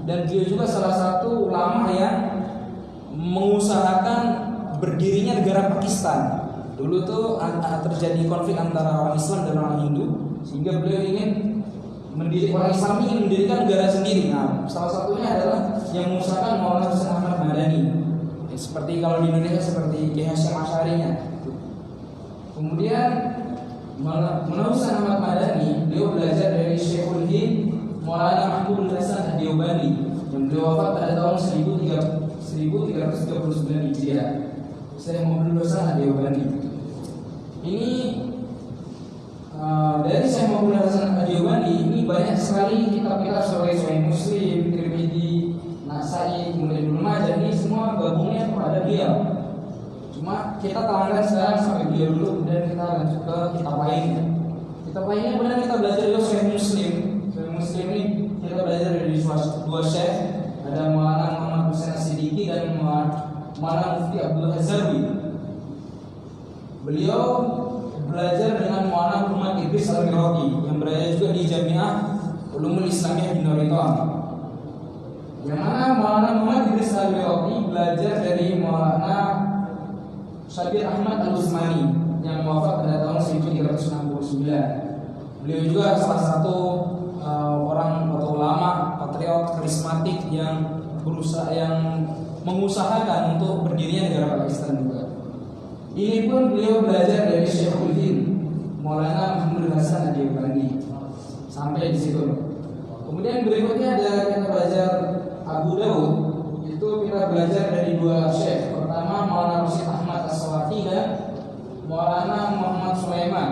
dan beliau juga salah satu ulama yang mengusahakan berdirinya negara Pakistan. Dulu tuh terjadi konflik antara orang Islam dan orang Hindu, sehingga beliau ingin orang Islam ingin mendirikan negara sendiri. Nah, salah satunya adalah yang mengusahakan Maulana Husain Ahmad Madani. Seperti kalau di Indonesia seperti Kiai Hasyim Asy'arinya. Kemudian Maulana Husain Ahmad Madani, beliau belajar dari Syekhul Hind Maulana Mahmud Hasan Ad-Deobandi yang beliau wafat pada tahun 1339 Hijriah. Syekh Mahmud Hasan Ad-Deobandi. Ini dari Syekh Mahmud Hasan Ad-Deobandi ini banyak sekali kitab-kitab sebagai Sahih Muslim, Tirmidzi, Nasa'i, kemudian Ibnu Majah, ini semua gabungnya kepada beliau. Cuma kita terangkan sekarang sampai beliau dulu dan kita lanjut ke kitab lainnya. Kitab lainnya benar kita belajar dari Sahih Muslim. Sahih Muslim ini kita belajar dari dua syekh, ada Maulana Muhammad Husain As-Siddiqi dan Maulana Mufti Abdul Hazarwi. Beliau belajar dengan Maulana Muhammad Idris Al-Miraqi yang berada juga di Jamiah Ulumul Islamiyah di Nuriton. Yang mana Maulana Muhammad Idris Al-Miraqi belajar dari Maulana Syabir Ahmad Al-Usmani yang wafat pada tahun 1369. Beliau juga salah satu orang atau ulama patriot karismatik yang berusaha yang mengusahakan untuk berdirinya negara Pakistan juga. Ini pun beliau belajar dari Syekhul Hind Maulana Mahmud Hasan Ad-Deobandi sampai di situ. Kemudian berikutnya ada kita belajar Abu Daud, itu kita belajar dari dua syekh. Pertama Maulana Rasyid Ahmad As-Sawati dan Maulana Muhammad Sulaiman.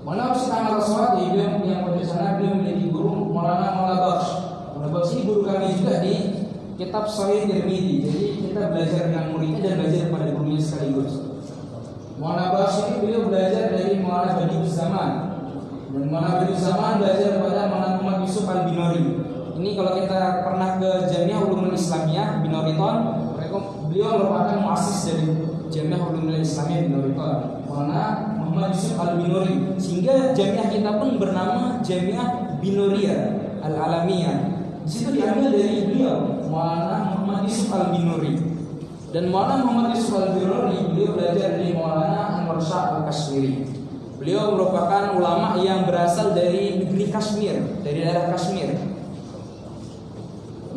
Maulana Rasyid Ahmad As-Sawati yang pada sana beliau memiliki guru Maulana Bakhsh. Maulana Bakhsh ini guru kami juga di kitab Sahih Tirmidzi. Jadi kita belajar dengan muridnya dan belajar pada gurunya sekaligus. Maulana Bakhsh ini beliau belajar dari Maulana Badi'uz Zaman. Dan Maulana Badi'uz Zaman belajar pada Maulana Muhammad Yusuf Al-Binori. Ini kalau kita pernah ke Jamiah Ulumul Islamiyah Binoriton, beliau merupakan muassis dari Jamiah Ulumul Islamiyah Binoriton, Maulana Muhammad Yusuf Al-Binori. Sehingga jamiah kita pun bernama Jamiah Binuriyah Al-Alamiyah. Di situ diambil dari beliau, Maulana Muhammad Yusuf Al-Binori. Dan Maulana Muhammad Yusuf Al-Binori beliau belajar dari Maulana Anwar Shah Al-Kashmiri. Beliau merupakan ulama yang berasal dari negeri Kashmir, dari daerah Kashmir.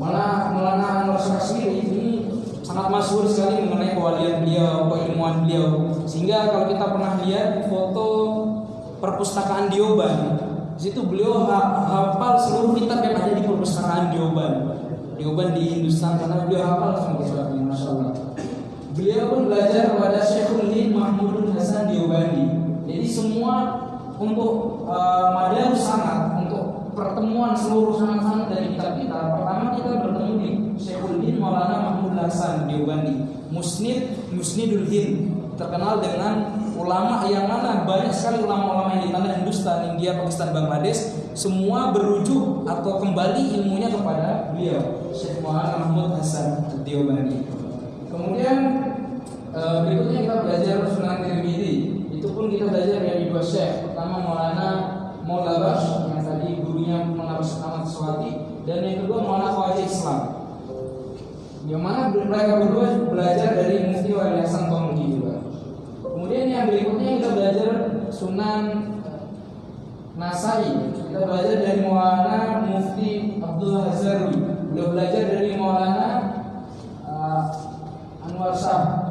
Maulana Anwar Shah Al-Kashmiri ini sangat masyhur sekali mengenai kewalian beliau, keilmuan beliau. Sehingga kalau kita pernah lihat foto perpustakaan Deoband, di situ beliau hafal seluruh kitab yang ada di perpustakaan Deoband di Hindustan, karena beliau hafal semua kitabnya, masya Allah. Beliau pun belajar kepada Syekhul Hind Mahmud Hasan Deobandi. Jadi semua untuk madarus sanad, untuk pertemuan seluruh sanad-sanad dari kitab-kitab, pertama kita bertemu di Syekhul Hind Maulana Mahmud Hasan Deobandi, Musnidul Hind, terkenal dengan ulama yang mana banyak sekali ulama-ulama yang di tanah Hindustan, India, Pakistan, Bangladesh, semua berujuk atau kembali ilmunya kepada beliau, Syekh Maulana Mahmud Hasan Deobandi. Kemudian berikutnya kita belajar Sunan Tirmidzi. Itu pun kita belajar dari dua syekh. Pertama Maulana Bakhsh yang tadi gurunya Maulana Rasyid Ahmad As-Sawati, dan yang kedua Maulana Khawaja Islam. Yang mana mereka berdua belajar dari Mufti Yayasan Tauhid juga. Kemudian yang berikutnya kita belajar Sunan Nasa'i. Kita belajar dari Maulana Mufti Abdul Hazarwi. Beliau belajar dari Maulana Anwar Shah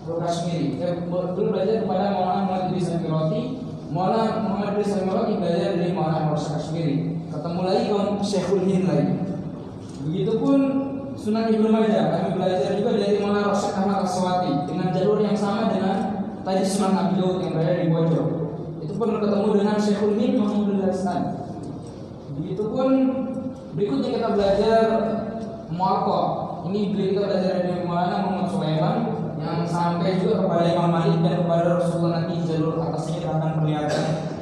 Al-Kashmiri. Beliau belajar kepada Maulana Muhammad Idris Al-Miraqi, Maulana Muhammad Idris Al-Malaki belajar dari Maulana Rasul Kashmiri. Ketemu lagi dengan Syekhul Hind lagi. Begitupun Sunan Ibnu Majah, kami belajar juga dari Maulana Rasul Ahmad As-Sawati dengan jalur yang sama dengan tadi Sunan Abi Daud yang berada di Bojong. Itu pun ketemu dengan Syekhul Hind Mahmudul Hasan. Begitupun berikutnya kita belajar Muwatta. Ini kita belajar dari Maulana Muhammad Sulaiman yang sampai juga kepada Imam Malik dan kepada Rasulullah, nanti jalur atasnya kita akan perlihatkan.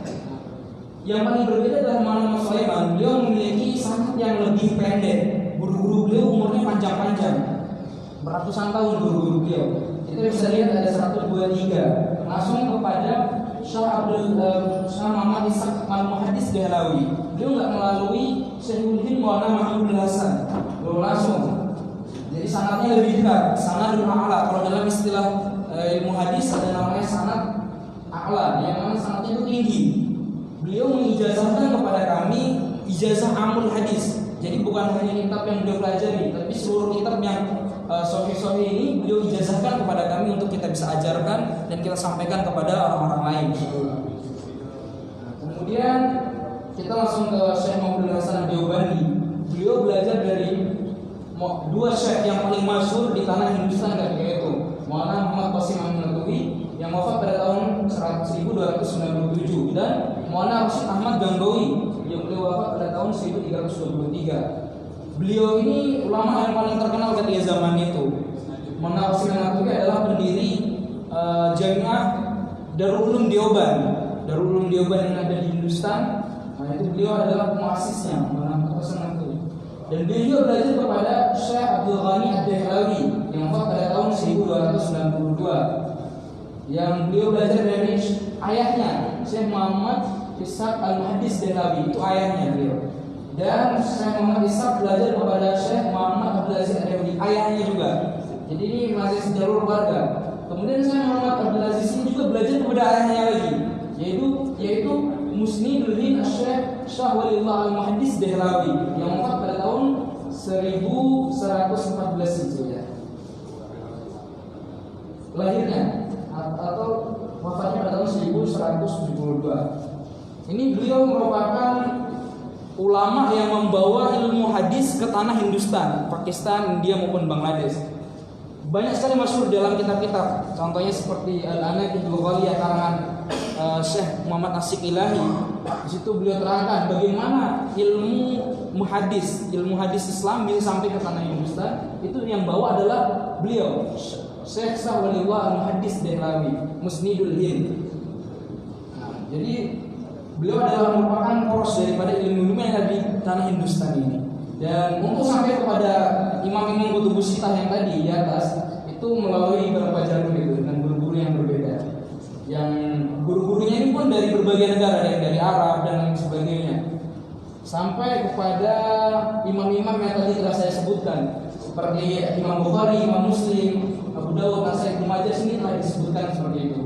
Yang paling berbeda adalah Maulana Sulaiman, beliau memiliki sanad yang lebih pendek. Guru-guru beliau umurnya panjang-panjang, beratusan tahun guru-guru beliau. Kita bisa lihat ada 1, 2, 3 langsung kepada Syah Muhammad Ishaq Al-Muhaddis Dahlawi. Beliau nggak melalui Syekhul Hind Maulana Mahmudul Hasan, beliau langsung. Jadi sanadnya lebih dekat, sanadul a'la. Kalau dalam istilah ilmu hadis ada namanya sanad a'la, yang mana sanadnya itu tinggi. Beliau mengijazahkan kepada kami ijazah amul hadis. Jadi bukan hanya kitab yang beliau pelajari, tapi seluruh kitab yang sahih-sahih ini beliau ijazahkan kepada kami untuk kita bisa ajarkan dan kita sampaikan kepada orang-orang lain. Kemudian kita langsung ke Syekh Muhammad Hasan Deobandi. Beliau belajar dari dua syekh yang paling masyhur di tanah Hindustan ketika itu, Maulana Muhammad Qasim An-Nadawi yang wafat pada tahun 1297 dan Maulana Rashid Ahmad Gangowi yang beliau wafat pada tahun 1323. Beliau ini ulama yang paling terkenal ketika zaman itu. Maulana Qasim An-Nadawi adalah pendiri Jami'ah Darul Ulum Deoban. Darul Ulum Deoban yang ada di Hindustan. Nah, itu beliau adalah muasisnya, Maulana Qasim An-Nadawi. Dan beliau juga belajar kepada Syekh Abdul Ghani Ad-Dahlawi yang wafat pada tahun 1292. Yang beliau belajar dari ayahnya Syekh Muhammad Ishaq Al-Muhaddis Dahlawi, itu ayahnya beliau. Dan Syekh Muhammad Ishaq belajar kepada Syekh Muhammad Abdul Aziz Ad-Dahlawi, ayahnya juga. Jadi ini masih sejalur keluarga. Kemudian Syekh Muhammad Abdul Aziz ini juga belajar kepada ayahnya lagi, yaitu Musnidul Hind Syekh Syah Waliullah Al-Muhaddis Dahlawi yang wafat pada tahun 1114 Hijriah. Lahirnya atau wafatnya pada tahun 1172. Ini beliau merupakan ulama yang membawa ilmu hadis ke tanah Hindustan, Pakistan, India maupun Bangladesh. Banyak sekali masyhur dalam kitab-kitab. Contohnya seperti Al-Anaqidul Ghaliyah karangan Syekh Muhammad Asy-Syiq Ilahi. Di situ beliau terangkan bagaimana ilmu hadis Islam bisa sampai ke tanah Hindustan. Itu yang bawa adalah beliau, Syekh Syah Waliullah Al-Muhaddis Dahlawi, Musnidul Hind. Nah, jadi beliau adalah merupakan poros daripada ilmu-ilmu yang ada di tanah Hindustan ini. Dan untuk sampai kepada imam-imam kutubus sittah yang tadi di atas itu melalui beberapa jalur itu dengan guru-guru yang berbeda. Yang guru-gurunya ini pun dari berbagai negara, dari Arab dan lain sebagainya. Sampai kepada imam-imam yang tadi telah saya sebutkan, seperti Imam Bukhari, Imam Muslim, Abu Dawud, Nasai, Ibnu Majah, ini telah disebutkan seperti itu.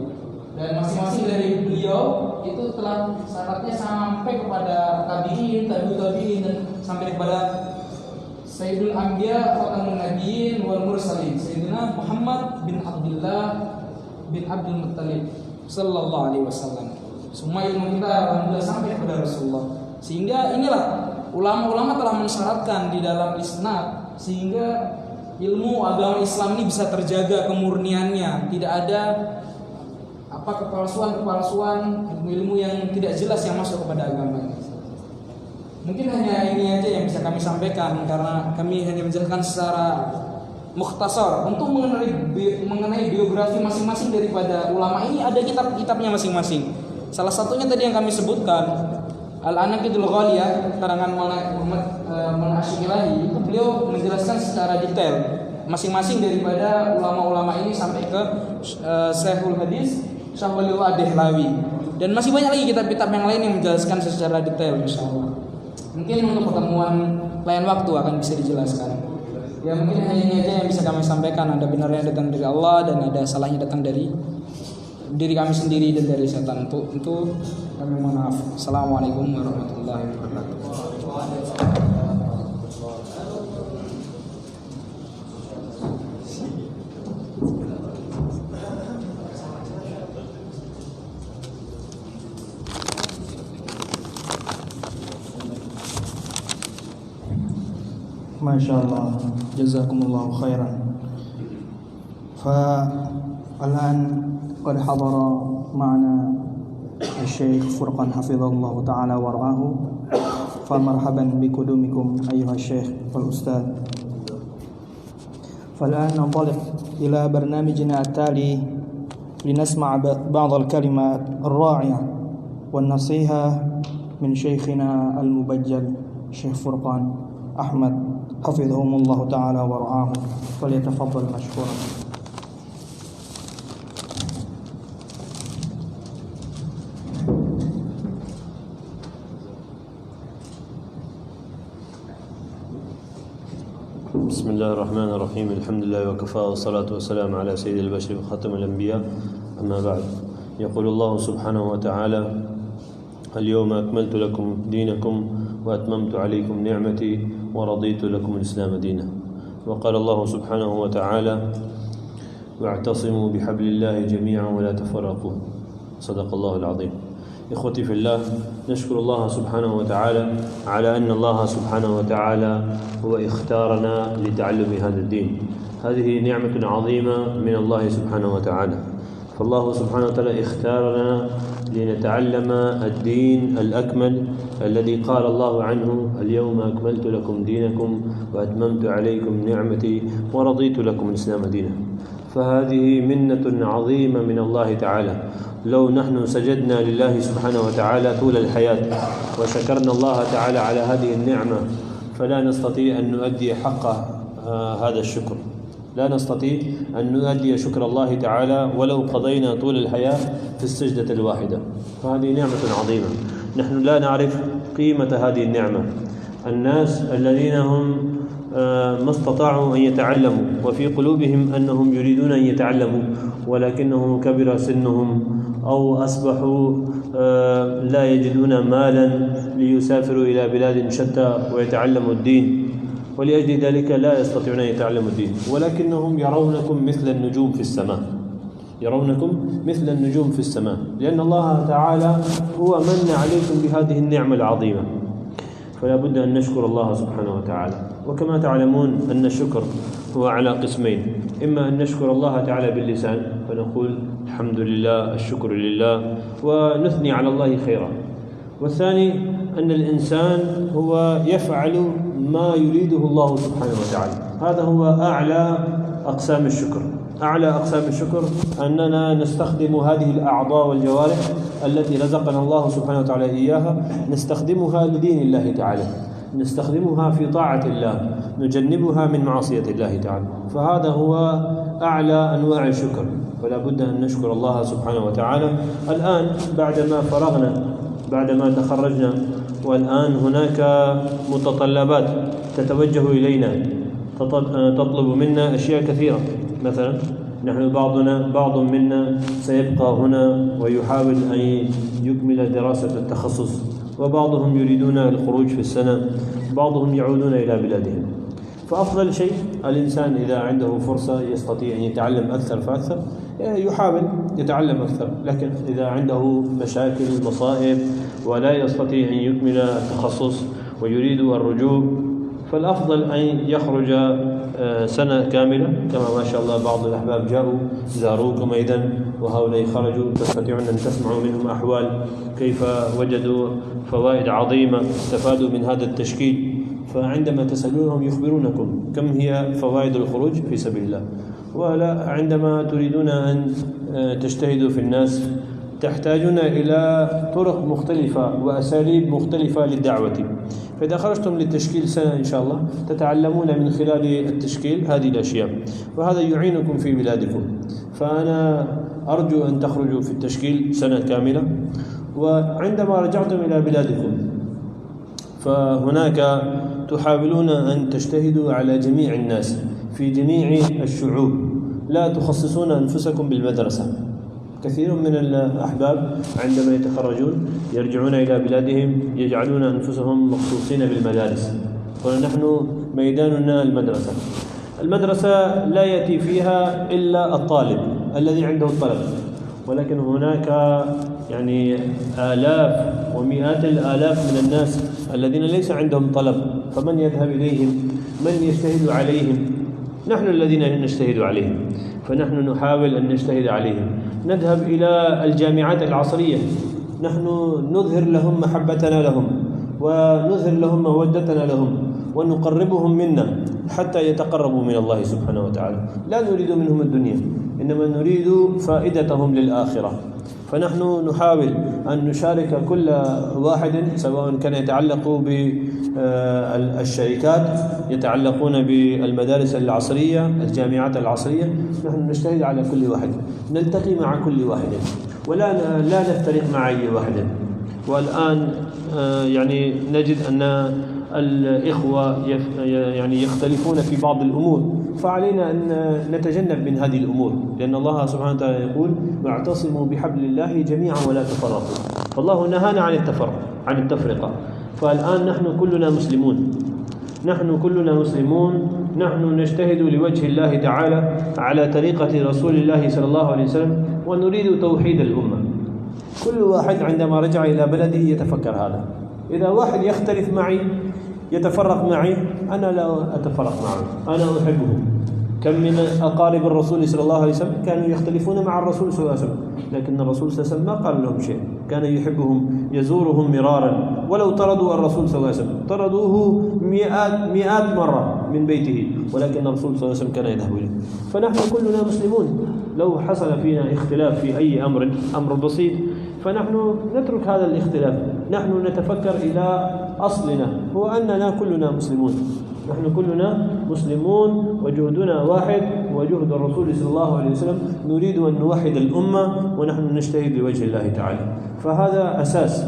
Dan masing-masing dari beliau itu telah syaratnya sampai kepada tabi'in, tabi'in dan sampai kepada Sayyidul Anbiya, Khatamun Nabiyyin wal Mursalin, Sayyidina Muhammad bin Abdullah bin Abdul Muttalib sallallahu alaihi wasallam. Semua ilmu kita alhamdulillah sampai kepada Rasulullah. Sehingga inilah ulama-ulama telah mensyaratkan di dalam isnad sehingga ilmu agama Islam ini bisa terjaga kemurniannya, tidak ada kepalsuan ilmu yang tidak jelas yang masuk kepada agama. Mungkin hanya ini aja yang bisa kami sampaikan karena kami hanya menjelaskan secara mukhtasar untuk mengenai biografi masing-masing daripada ulama ini. Ada kitab-kitabnya masing-masing. Salah satunya tadi yang kami sebutkan Al-Anaqidul Ghaliyah karangan Maulana Asy-Syiq Ilahi, itu beliau menjelaskan secara detail masing-masing daripada ulama-ulama ini sampai ke Syekhul Hadis Syah Waliullah Dahlawi. Dan masih banyak lagi kitab-kitab yang lain yang menjelaskan secara detail insyaallah. Mungkin untuk pertemuan lain waktu akan bisa dijelaskan. Ya mungkin hanya ini aja yang bisa kami sampaikan. Ada benarnya datang dari Allah dan ada salahnya datang dari diri kami sendiri dan dari setan. Untuk kami mohon maaf. Assalamualaikum warahmatullahi wabarakatuh. ما شاء الله جزاكم الله خيرا. فالآن قد حضر معنا الشيخ فرقان حفظه الله تعالى ورعاه، فمرحبا بقدومكم أيها الشيخ والأستاذ. فالآن ننطلق إلى برنامجنا التالي لنسمع بعض الكلمات الراعية والنصيحة من شيخنا المبجل شيخ فرقان أحمد حفظهم الله تعالى ورعاه، فليتفضل مشكورا. بسم الله الرحمن الرحيم. الحمد لله وكفى، والصلاة والسلام على سيد البشر وخاتم الأنبياء. أما بعد، يقول الله سبحانه وتعالى: اليوم أكملت لكم دينكم وأتممت عليكم نعمتي ورضيت لكم الإسلام دينا. وقال الله سبحانه وتعالى: واعتصموا بحبل الله جميعا ولا تفرقوا. صدق الله العظيم. إخوتي في الله، نشكر الله سبحانه وتعالى على أن الله سبحانه وتعالى هو اختارنا لتعلم هذا الدين. هذه نعمة عظيمة من الله سبحانه وتعالى. فالله سبحانه وتعالى اختارنا لنتعلم الدين الأكمل الذي قال الله عنه: اليوم أكملت لكم دينكم وأتممت عليكم نعمتي ورضيت لكم الإسلام دينا. فهذه منة عظيمة من الله تعالى. لو نحن سجدنا لله سبحانه وتعالى طول الحياة وشكرنا الله تعالى على هذه النعمة فلا نستطيع أن نؤدي حق هذا الشكر. لا نستطيع أن نؤدي شكر الله تعالى ولو قضينا طول الحياة في السجدة الواحدة. فهذه نعمة عظيمة، نحن لا نعرف قيمة هذه النعمة. الناس الذين هم ما استطاعوا أن يتعلموا وفي قلوبهم أنهم يريدون أن يتعلموا ولكنهم كبر سنهم أو أصبحوا لا يجدون مالا ليسافروا إلى بلاد شتى ويتعلموا الدين، ولأجل ذلك لا يستطيعون أن يتعلموا الدين، ولكنهم يرونكم مثل النجوم في السماء. يرونكم مثل النجوم في السماء، لأن الله تعالى هو من عليكم بهذه النعمة العظيمة. فلا بد أن نشكر الله سبحانه وتعالى. وكما تعلمون أن الشكر هو على قسمين: إما أن نشكر الله تعالى باللسان فنقول الحمد لله، الشكر لله، ونثني على الله خيرا. والثاني أن الإنسان هو يفعل ما يريده الله سبحانه وتعالى. هذا هو أعلى أقسام الشكر. أعلى أقسام الشكر أننا نستخدم هذه الأعضاء والجوارح التي رزقنا الله سبحانه وتعالى إياها، نستخدمها لدين الله تعالى، نستخدمها في طاعة الله، نجنبها من معصية الله تعالى. فهذا هو أعلى أنواع الشكر. فلا بد أن نشكر الله سبحانه وتعالى. الآن بعدما فرغنا، بعدما تخرجنا، والآن هناك متطلبات تتوجه إلينا تطلب منا أشياء كثيرة. مثلا نحن بعض منا سيبقى هنا ويحاول أن يكمل دراسة التخصص، وبعضهم يريدون الخروج في السنة، بعضهم يعودون إلى بلادهم. فأفضل شيء الإنسان إذا عنده فرصة يستطيع أن يتعلم أكثر فأكثر يحاول يتعلم أكثر، لكن إذا عنده مشاكل مصائب ولا يستطيع أن يكمل التخصص ويريد الرجوع، فالأفضل أن يخرج سنة كاملة، كما ما شاء الله بعض الأحباب جاءوا زاروكم أيضا وهؤلاء خرجوا، تستطيعون أن تسمعوا منهم أحوال كيف وجدوا فوائد عظيمة استفادوا من هذا التشكيل. فعندما تسألونهم يخبرونكم كم هي فوائد الخروج في سبيل الله. ولا عندما تريدون أن تجتهدوا في الناس تحتاجون إلى طرق مختلفة وأساليب مختلفة للدعوة. فإذا خرجتم للتشكيل سنة إن شاء الله تتعلمون من خلال التشكيل هذه الأشياء، وهذا يعينكم في بلادكم. فأنا أرجو أن تخرجوا في التشكيل سنة كاملة، وعندما رجعتم إلى بلادكم فهناك تحاولون أن تجتهدوا على جميع الناس في جميع الشعوب، لا تخصصون أنفسكم بالمدرسة. كثير من الأحباب عندما يتخرجون يرجعون إلى بلادهم يجعلون أنفسهم مخصوصين بالمدارس، ونحن ميداننا المدرسة. المدرسة لا يأتي فيها إلا الطالب الذي عنده الطلب، ولكن هناك يعني آلاف ومئات الآلاف من الناس الذين ليس عندهم طلب، فمن يذهب إليهم من يجتهد عليهم؟ نحن الذين نجتهد عليهم، فنحن نحاول أن نجتهد عليهم. نذهب إلى الجامعات العصرية، نحن نظهر لهم محبتنا لهم ونظهر لهم مودتنا لهم ونقربهم منا حتى يتقربوا من الله سبحانه وتعالى. لا نريد منهم الدنيا، إنما نريد فائدتهم للآخرة. فنحن نحاول أن نشارك كل واحد، سواء كان يتعلق بالشركات، يتعلقون بالمدارس العصرية، الجامعات العصرية، نحن نجتهد على كل واحد، نلتقي مع كل واحد ولا نفترق مع أي واحد. والآن يعني نجد أن الإخوة يعني يختلفون في بعض الأمور، فعلينا أن نتجنب من هذه الأمور، لأن الله سبحانه وتعالى يقول: واعتصموا بحبل الله جميعا ولا تفرقوا. فالله نهانا عن التفرق، عن التفرقة. فالآن نحن كلنا مسلمون، نحن نجتهد لوجه الله تعالى على طريقة رسول الله صلى الله عليه وسلم، ونريد توحيد الأمة. كل واحد عندما رجع إلى بلده يتفكر هذا. إذا واحد يختلف معي، يتفرق معي، أنا لا أتفرق معه، أنا أحبه. كم من أقارب الرسول صلى الله عليه وسلم كانوا يختلفون مع الرسول صلى الله عليه وسلم، لكن الرسول صلى الله عليه وسلم ما قال لهم شيء، كان يحبهم، يزورهم مرارا، ولو طردوا الرسول صلى الله عليه وسلم، طردوه مئات مرة من بيته، ولكن الرسول صلى الله عليه وسلم كان يذهب إليه. فنحن كلنا مسلمون. لو حصل فينا اختلاف في أي أمر بسيط، فنحن نترك هذا الاختلاف، نحن نتفكر إلى أصلنا، هو أننا كلنا مسلمون. نحن كلنا مسلمون وجهدنا واحد وجهد الرسول صلى الله عليه وسلم. نريد أن نوحد الأمة ونحن نجتهد لوجه الله تعالى، فهذا أساس.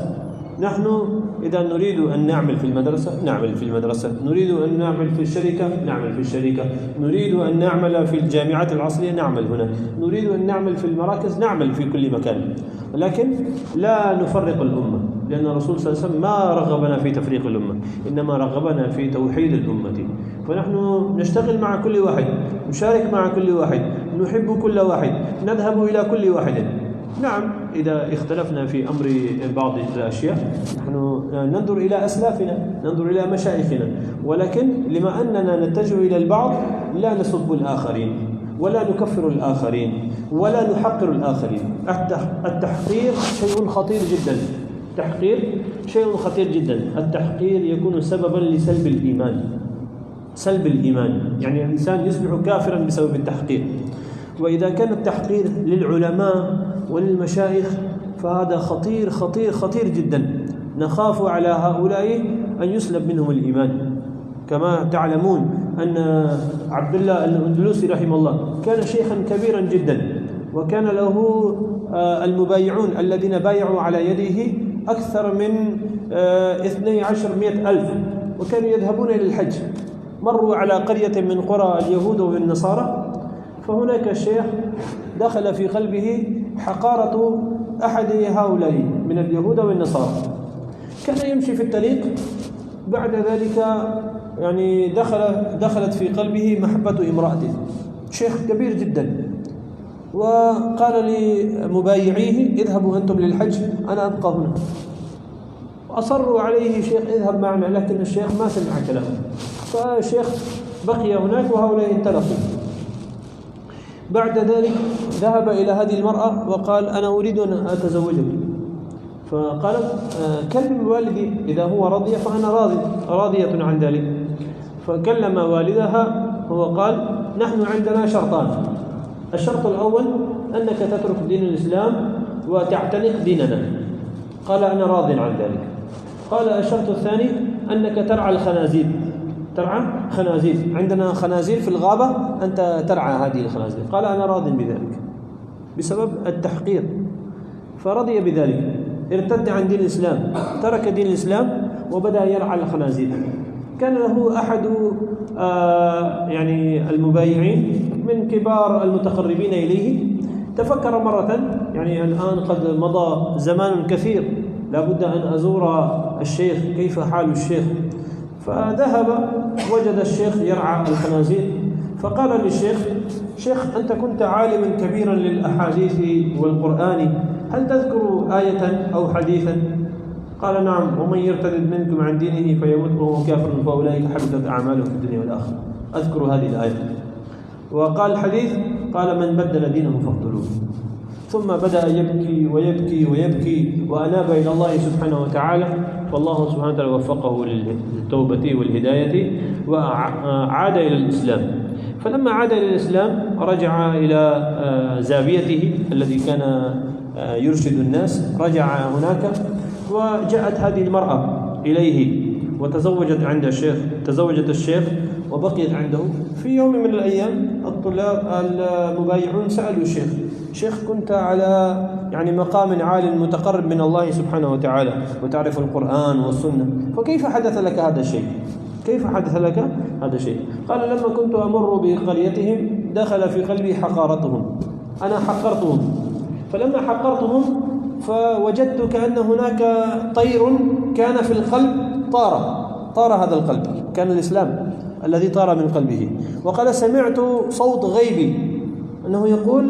نحن إذا نريد أن نعمل في المدرسة نعمل في المدرسة، نريد أن نعمل في الشركة نعمل في الشركة، نريد أن نعمل في الجامعات العصرية نعمل هنا، نريد أن نعمل في المراكز نعمل في كل مكان، لكن لا نفرق الأمة، لأن الرسول صلى الله عليه وسلم ما رغبنا في تفريق الأمة، إنما رغبنا في توحيد الأمة. فنحن نشتغل مع كل واحد، نشارك مع كل واحد، نحب كل واحد، نذهب إلى كل واحد. نعم، إذا اختلفنا في أمر بعض الأشياء نحن ننظر إلى أسلافنا، ننظر إلى مشايخنا، ولكن لما أننا نتجه إلى البعض لا نسب الآخرين ولا نكفر الآخرين ولا نحقر الآخرين. التحقير شيء خطير جدا، التحقير شيء خطير جدا. التحقير يكون سببا لسلب الإيمان، سلب الإيمان، يعني الإنسان يصبح كافرا بسبب التحقير. وإذا كان التحقير للعلماء وللمشايخ فهذا خطير خطير خطير جدا. نخاف على هؤلاء أن يسلب منهم الإيمان. كما تعلمون أن عبد الله الأندلسي رحمه الله كان شيخا كبيرا جدا، وكان له المبايعون الذين بايعوا على يده أكثر من 12,100,000، وكانوا يذهبون إلى الحج. مروا على قرية من قرى اليهود والنصارى، فهناك الشيخ دخل في قلبه حقارة أحد هؤلاء من اليهود والنصارى، كان يمشي في الطريق، بعد ذلك يعني دخلت في قلبه محبة امرأته، شيخ كبير جدا، وقال لمبايعيه: اذهبوا أنتم للحج، أنا أبقى هنا. وأصروا عليه: شيخ اذهب معنا، لكن الشيخ ما سمع كلامه، فالشيخ بقي هناك وهؤلاء انطلقوا. بعد ذلك ذهب إلى هذه المرأة وقال: أنا أريد أن أتزوجك. فقالت: كلم والدي، إذا هو رضي فأنا راضية عن ذلك. فكلم والدها، هو قال: نحن عندنا شرطان. الشرط الأول أنك تترك دين الإسلام وتعتنق ديننا. قال: أنا راض عن ذلك. قال: الشرط الثاني أنك ترعى الخنازير، ترعى خنازير، عندنا خنازير في الغابة، أنت ترعى هذه الخنازير. قال: أنا راض بذلك، بسبب التحقير. فرضي بذلك، ارتد عن دين الإسلام، ترك دين الإسلام وبدأ يرعى الخنازير. كان له أحد يعني المبايعين من كبار المتقربين إليه، تفكر مرة، يعني الآن قد مضى زمان كثير، لابد أن أزور الشيخ، كيف حال الشيخ؟ فذهب وجد الشيخ يرعى الخنازير، فقال للشيخ: شيخ، أنت كنت عالما كبيرا للأحاديث والقرآن، هل تذكر آية أو حديثا؟ قال نعم ومن يرتد منكم عن دينه فيمت وهو كافر فأولئك حبطت أعماله في الدنيا والآخرة. أذكر هذه الآية. وقال الحديث قال من بدل دينه فاقتلوه. ثم بدأ يبكي ويبكي ويبكي وأناب إلى الله سبحانه وتعالى، والله سبحانه وتعالى وفقه للتوبة والهداية وعاد إلى الإسلام. فلما عاد إلى الإسلام رجع إلى زاويته الذي كان يرشد الناس، رجع هناك وجاءت هذه المرأة إليه وتزوجت عند الشيخ، تزوجت الشيخ وبقيت عنده. في يوم من الأيام الطلاب المبايعون سألوا الشيخ: شيخ كنت على يعني مقام عال متقرب من الله سبحانه وتعالى وتعرف القرآن والسنة، فكيف حدث لك هذا الشيء؟ كيف حدث لك هذا الشيء؟ قال: لما كنت أمر بقريتهم دخل في قلبي حقارتهم، أنا حقرتهم، فلما حقرتهم فوجدت كأن هناك طير كان في القلب طار هذا القلب، كان الإسلام الذي طار من قلبه. وقال: سمعت صوت غيبي أنه يقول: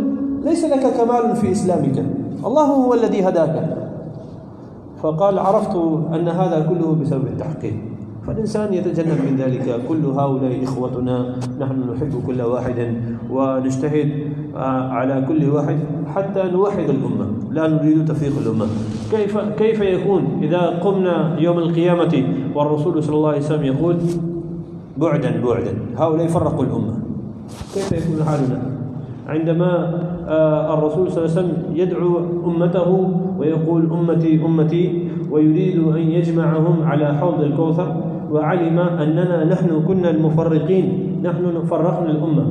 ليس لك كمال في إسلامك، الله هو الذي هداك. فقال: عرفت أن هذا كله بسبب التحقيق. فالإنسان يتجنب من ذلك. كل هؤلاء إخوتنا، نحن نحب كل واحد ونجتهد على كل واحد حتى نوحد الأمة، لا نريد تفريق الأمة. كيف يكون إذا قمنا يوم القيامة والرسول صلى الله عليه وسلم يقول: بعدا هؤلاء فرقوا الأمة؟ كيف يكون حالنا عندما الرسول صلى الله عليه وسلم يدعو أمته ويقول: أمتي، ويريد أن يجمعهم على حوض الكوثر، وعلم أننا نحن كنا المفرقين، نحن فرقنا الأمة.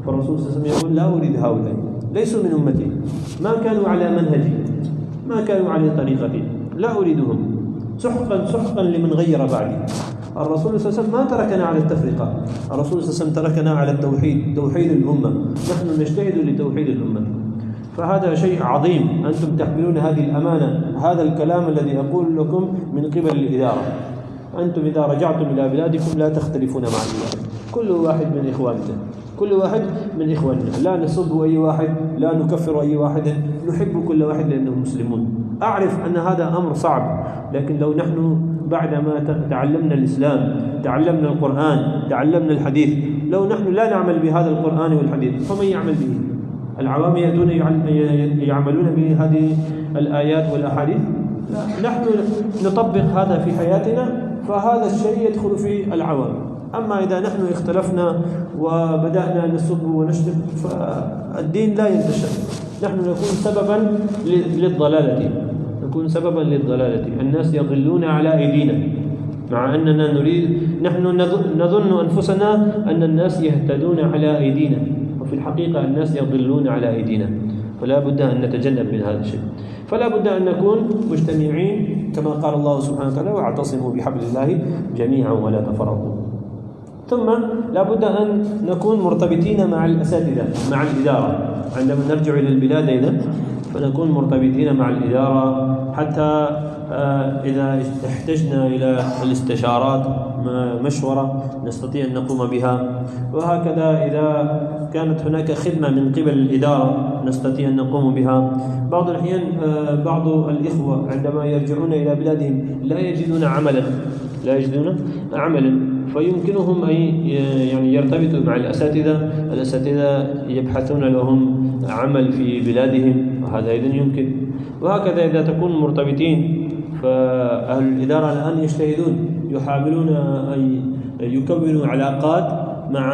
فالرسول صلى الله عليه وسلم يقول: لا أريد هؤلاء، ليسوا من أمتي، ما كانوا على منهجي، ما كانوا على طريقتي، لا أريدهم. سحقا لمن غير بعدي. الرسول صلى الله عليه وسلم ما تركنا على التفرقة، الرسول صلى الله عليه وسلم تركنا على التوحيد، توحيد الأمة، نحن نجتهد لتوحيد الأمة. فهذا شيء عظيم، أنتم تحملون هذه الأمانة. هذا الكلام الذي أقول لكم من قبل الإدارة. أنتم إذا رجعتم إلى بلادكم لا تختلفون مع كل واحد من إخواننا، كل واحد من إخواننا، لا نصب أي واحد، لا نكفر أي واحد، نحب كل واحد لأنهم مسلمون. أعرف أن هذا أمر صعب، لكن لو نحن بعدما تعلمنا الإسلام، تعلمنا القرآن، تعلمنا الحديث، لو نحن لا نعمل بهذا القرآن والحديث فمن يعمل به؟ العوام يأتون يعملون بهذه الآيات والأحاديث؟ لا، نحن نطبق هذا في حياتنا، فهذا الشيء يدخل في العوام. أما إذا نحن اختلفنا وبدأنا نسب ونشتم فالدين لا ينتشر، نحن نكون سببا للضلالة، نكون سببا للضلالة. الناس يضلون على أيدينا، مع أننا نحن نظن أنفسنا أن الناس يهتدون على أيدينا، وفي الحقيقة الناس يضلون على أيدينا. فلا بد أن نتجنب من هذا الشيء، فلا بد أن نكون مجتمعين كما قال الله سبحانه وتعالى: واعتصموا بحبل الله جميعا ولا تفرقوا. ثم لا بد أن نكون مرتبطين مع الأساتذة، مع الإدارة. عندما نرجع إلى البلاد إذن فنكون مرتبطين مع الإدارة، حتى إذا احتجنا إلى الاستشارات مشورة نستطيع أن نقوم بها، وهكذا إذا كانت هناك خدمة من قبل الإدارة نستطيع أن نقوم بها. بعض الأحيان بعض الإخوة عندما يرجعون إلى بلادهم لا يجدون عملا، فيمكنهم أن يعني يرتبطوا مع الأساتذة يبحثون لهم عمل في بلادهم، وهذا أيضا يمكن. وهكذا إذا تكون مرتبطين، فأهل الإدارة الآن يجتهدون، يحاولون أن يكونوا علاقات مع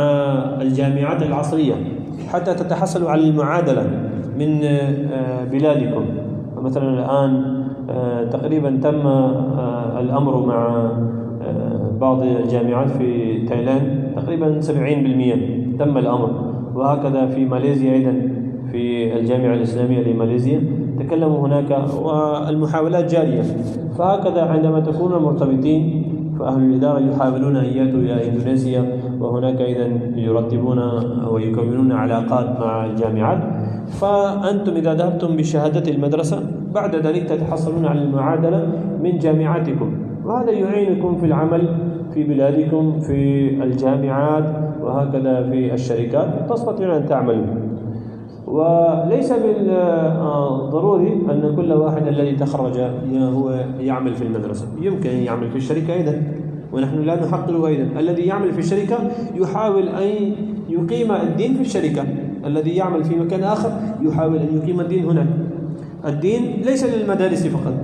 الجامعات العصرية حتى تتحصلوا على المعادلة من بلادكم. مثلا الآن تقريبا تم الأمر مع بعض الجامعات في تايلاند، تقريبا 70% تم الأمر. وهكذا في ماليزيا أيضا، في الجامعة الإسلامية لماليزيا تكلموا هناك، والمحاولات جارية. فهكذا عندما تكونوا مرتبطين فأهل الإدارة يحاولون أن يأتوا إلى إندونيسيا، وهناك أيضا يرتبون ويكونون علاقات مع الجامعات. فأنتم إذا ذهبتم بشهادة المدرسة بعد ذلك تتحصلون على المعادلة من جامعاتكم، وهذا يعينكم في العمل في بلادكم في الجامعات، وهكذا في الشركات تستطيعون أن تعملوا. وليس بالضروري أن كل واحد الذي تخرج هو يعمل في المدرسة، يمكن أن يعمل في الشركة أيضا، ونحن لا نحقره أيضا. الذي يعمل في الشركة يحاول أن يقيم الدين في الشركة، الذي يعمل في مكان آخر يحاول أن يقيم الدين هناك. الدين ليس للمدارس فقط،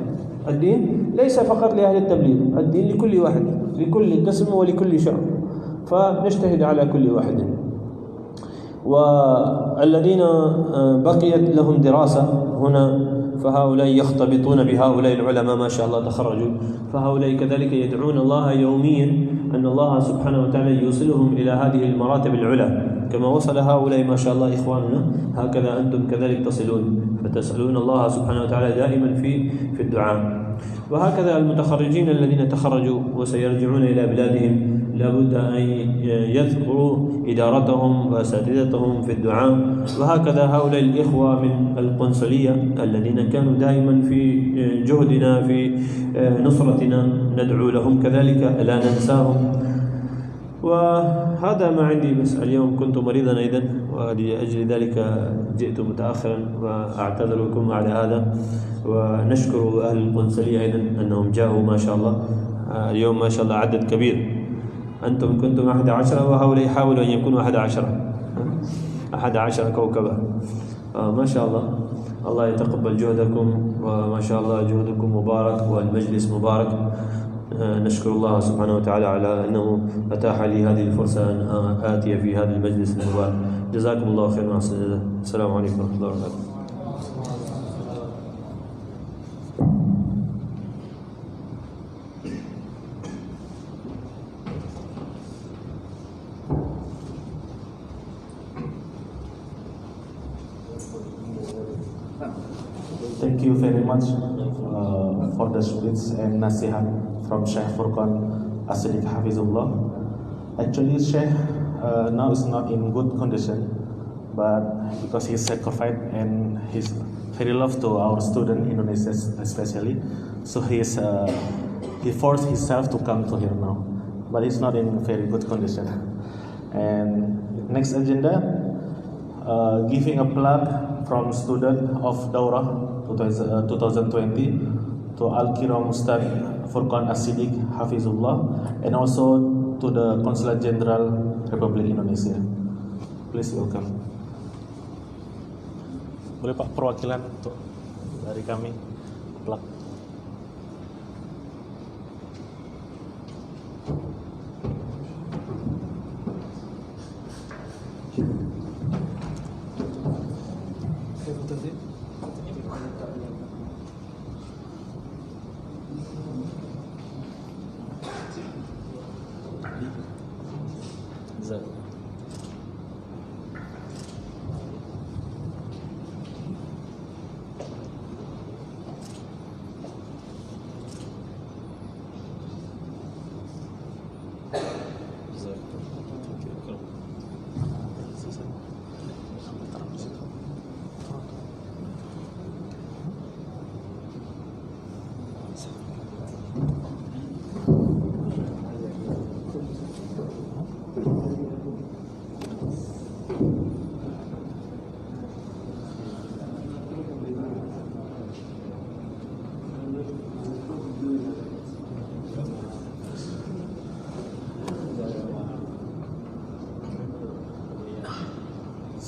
الدين ليس فقط لأهل التبليغ، الدين لكل واحد، لكل قسم ولكل شعب، فنجتهد على كل واحد. والذين بقيت لهم دراسة هنا فهؤلاء يختلطون بهؤلاء العلماء ما شاء الله تخرجوا، فهؤلاء كذلك يدعون الله يوميا أن الله سبحانه وتعالى يوصلهم إلى هذه المراتب العلى كما وصل هؤلاء ما شاء الله إخواننا، هكذا أنتم كذلك تصلون، فتسألون الله سبحانه وتعالى دائما في الدعاء. وهكذا المتخرجين الذين تخرجوا وسيرجعون إلى بلادهم لابد أن يذكروا إدارتهم وأساتذتهم في الدعاء. وهكذا هؤلاء الإخوة من القنصلية الذين كانوا دائما في جهدنا في نصرتنا ندعو لهم كذلك، لا ننساهم. وهذا ما عندي، بس اليوم كنت مريضا أيضا ولأجل ذلك جئت متأخرا وأعتذر لكم على هذا. ونشكر أهل القنصلية أيضا أنهم جاءوا ما شاء الله اليوم ما شاء الله عدد كبير. أنتم كنتم 11 وهؤلاء يحاولوا أن يكونوا 11 كوكبا. ما شاء الله، الله يتقبل جهدكم، وما شاء الله جهدكم مبارك والمجلس مبارك. نشكر الله سبحانه وتعالى على أنه أتاح لي هذه الفرصة أن آتي في هذا المجلس المبارك. جزاكم الله خيرا وأحسن الجزاء. السلام عليكم ورحمة الله وبركاته. Thank you very much for the speech and nasihat from Sheikh Furqan As-Siddiq Hafizullah. Actually, Sheikh now is not in good condition, but because he sacrificed and he's very love to our student Indonesia especially, so he forced himself to come to here now, but he's not in very good condition. And next agenda, giving a plaque from student of Daurah 2020 to Al-Kiram Ustad Furqan As-Siddiq Hafizullah, and also to the Consulate General Republik Indonesia. Please welcome. Boleh Pak perwakilan untuk dari kami plak.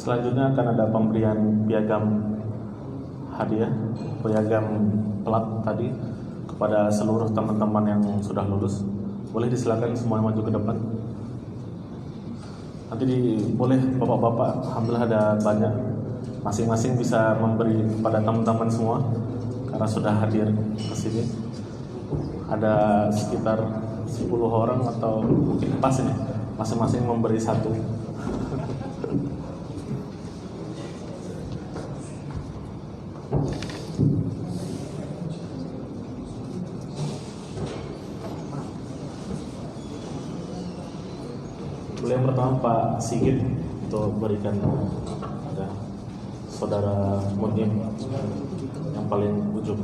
Selanjutnya akan ada pemberian piagam hadiah, piagam plat tadi kepada seluruh teman-teman yang sudah lulus. Boleh disilakan semua maju ke depan. Nanti boleh bapak-bapak, alhamdulillah ada banyak, masing-masing bisa memberi kepada teman-teman semua karena sudah hadir ke sini. Ada sekitar 10 orang atau mungkin pas ini, masing-masing memberi satu. Yang pertama Pak Sigit untuk berikan ada saudara Munim yang paling ujung.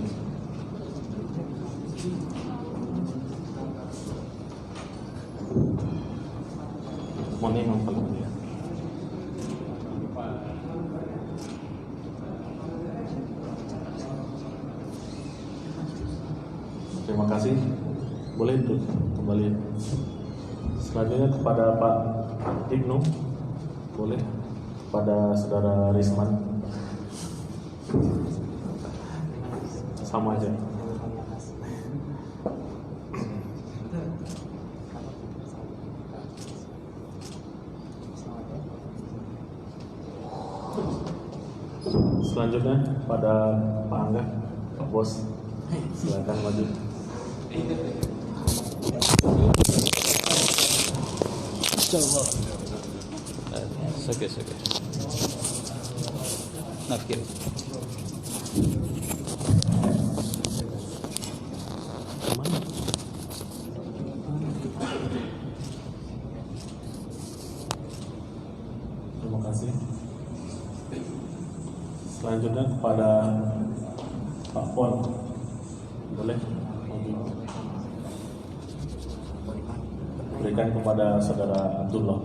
Munim yang paling ujung. kasih. Boleh duduk kembali. Selanjutnya kepada Pak Ibnu, boleh. Kepada Saudara Risman, sama aja. Selanjutnya pada Pak Angga, Pak Bos, silakan maju. Sakit. Nafkir. Terima kasih. Selanjutnya kepada Pak Pon, boleh berikan kepada Saudara Abdullah.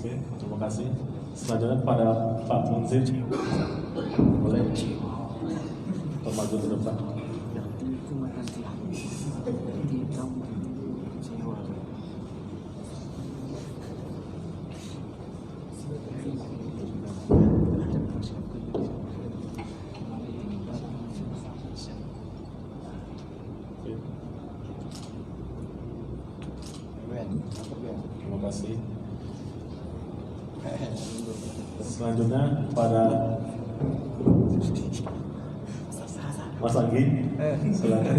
Oke, terima kasih. Selanjutnya kepada Pak Munzir, boleh maju ke depan. Terima kasih. Selanjutnya pada Mas Anggi, silakan.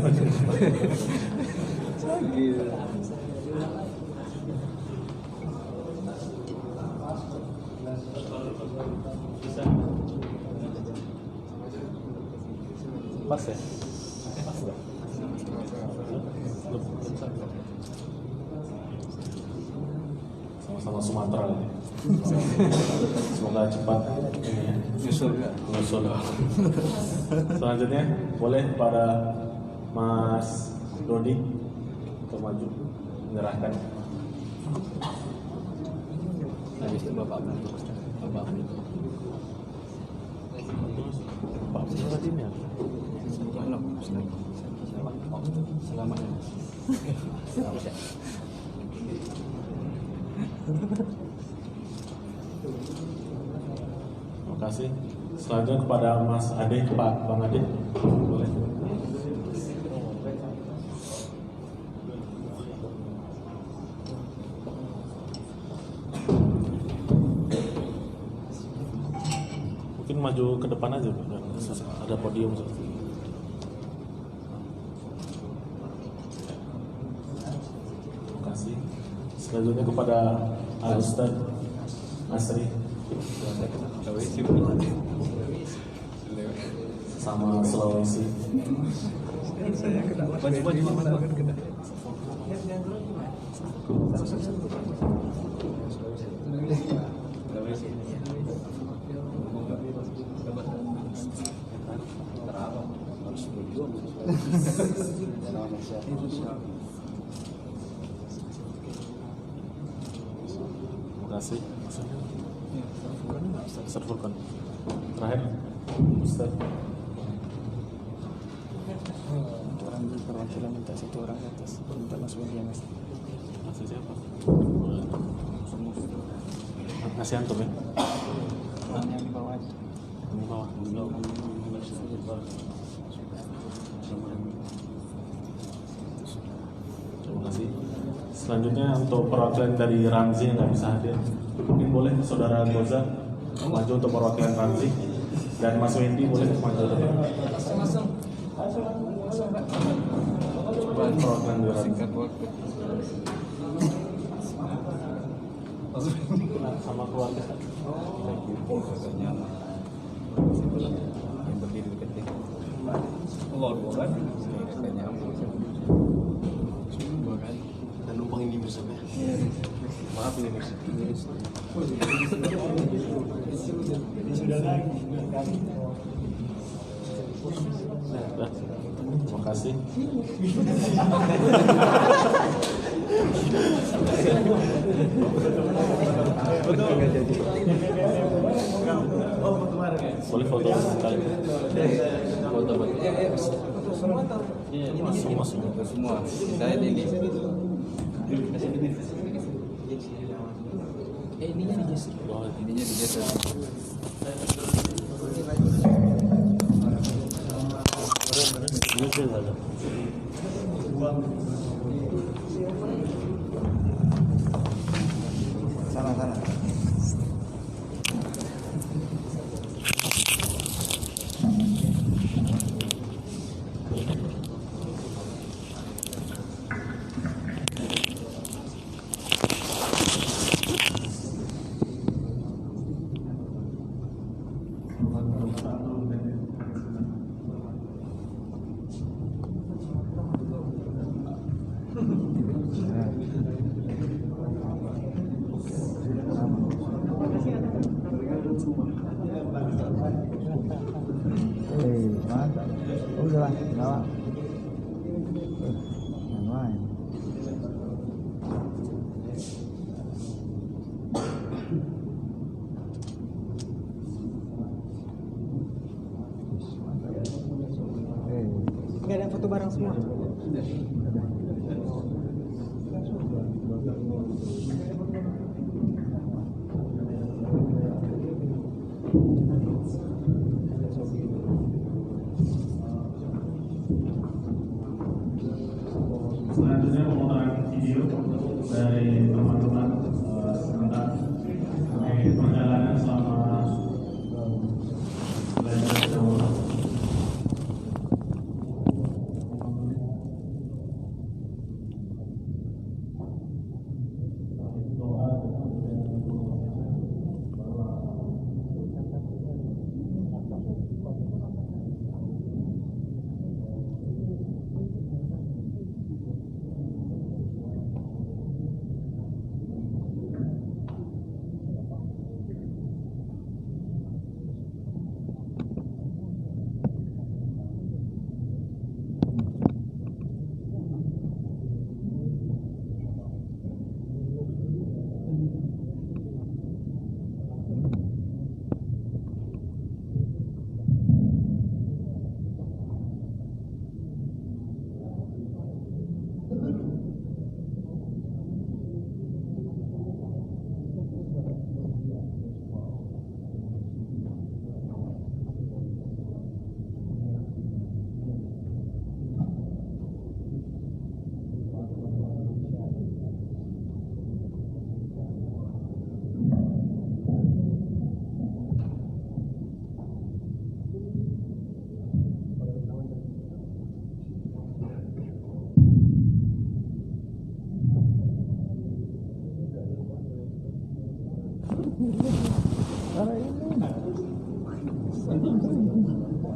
Pas ya? Pas ya? Sama-sama Sumatera ya. Semoga cepat ini ya. Nyusul. Selanjutnya boleh pada Mas Dodi untuk maju menyerahkan. Habis itu Bapak seperti ini ya. Selamat. Terima kasih. Selanjutnya kepada Mas Ade, Bang Ade, boleh. Mungkin maju ke depan aja, ada podium. Terima kasih. Selanjutnya kepada Al-Ustaz Asri, sama Sulawesi. Terima kasih. Ustaz Furqan. Terakhir, Ustaz. Orang di perwakilan minta satu orang ke atas, minta masuk dia mas. Ngasih siapa? Ngasih antum ya? Orang yang di bawah aja. Di bawah. Terima kasih. Selanjutnya untuk perwakilan dari Ramzi yang nggak bisa hadir, mungkin boleh Saudara Goza maju untuk perwakilan Ramzi, dan Mas Wendy boleh maju untuk perwakilan dari Ramzi. Sama keluarga. Yang berdiri dekat dia. Bukan. Dan numpang ini bersama. Maaf ini Mas. Sudah lagi. Dah. Terima kasih. Boleh foto sekali. Foto semua. Saya ini. Ininya digeser. Sana. Mantap. Udah lah, bawa. Main. Nggak ada foto bareng semua. Selanjutnya pemotongan video dari teman-teman tentang perjalanan selama belajar daurah.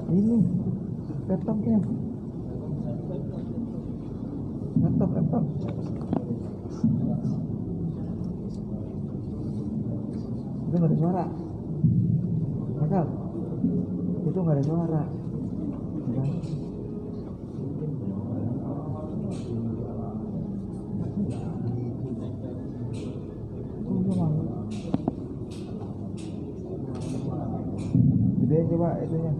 Ini laptopnya. Laptop. Itu nggak ada suara. Akal. Itu nggak ada suara. Gedein coba itunya.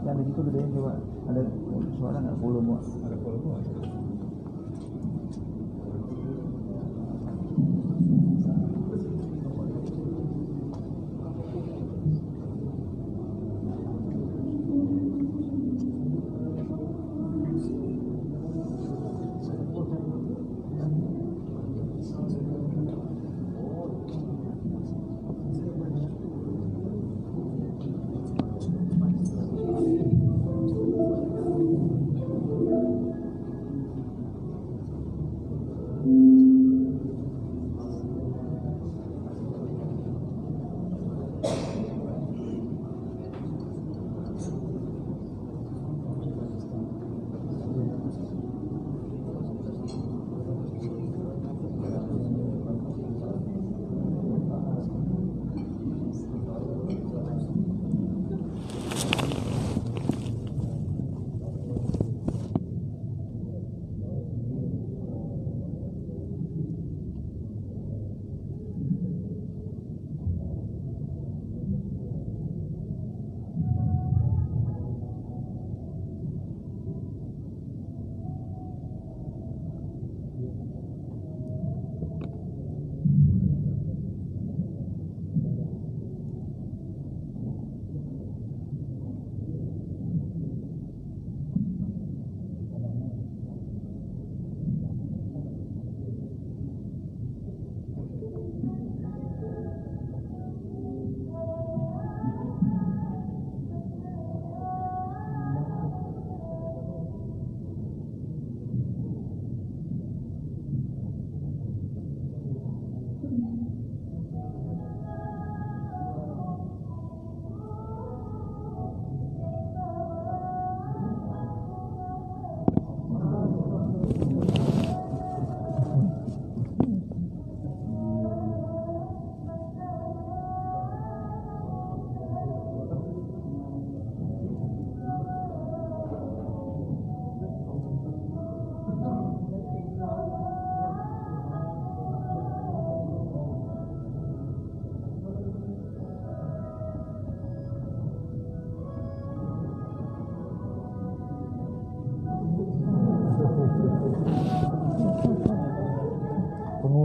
Yang di situ gedein coba. Ada suara nggak? Volume. Ada volume.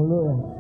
dulu ya.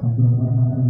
جزاكم الله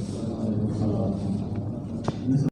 خيرا.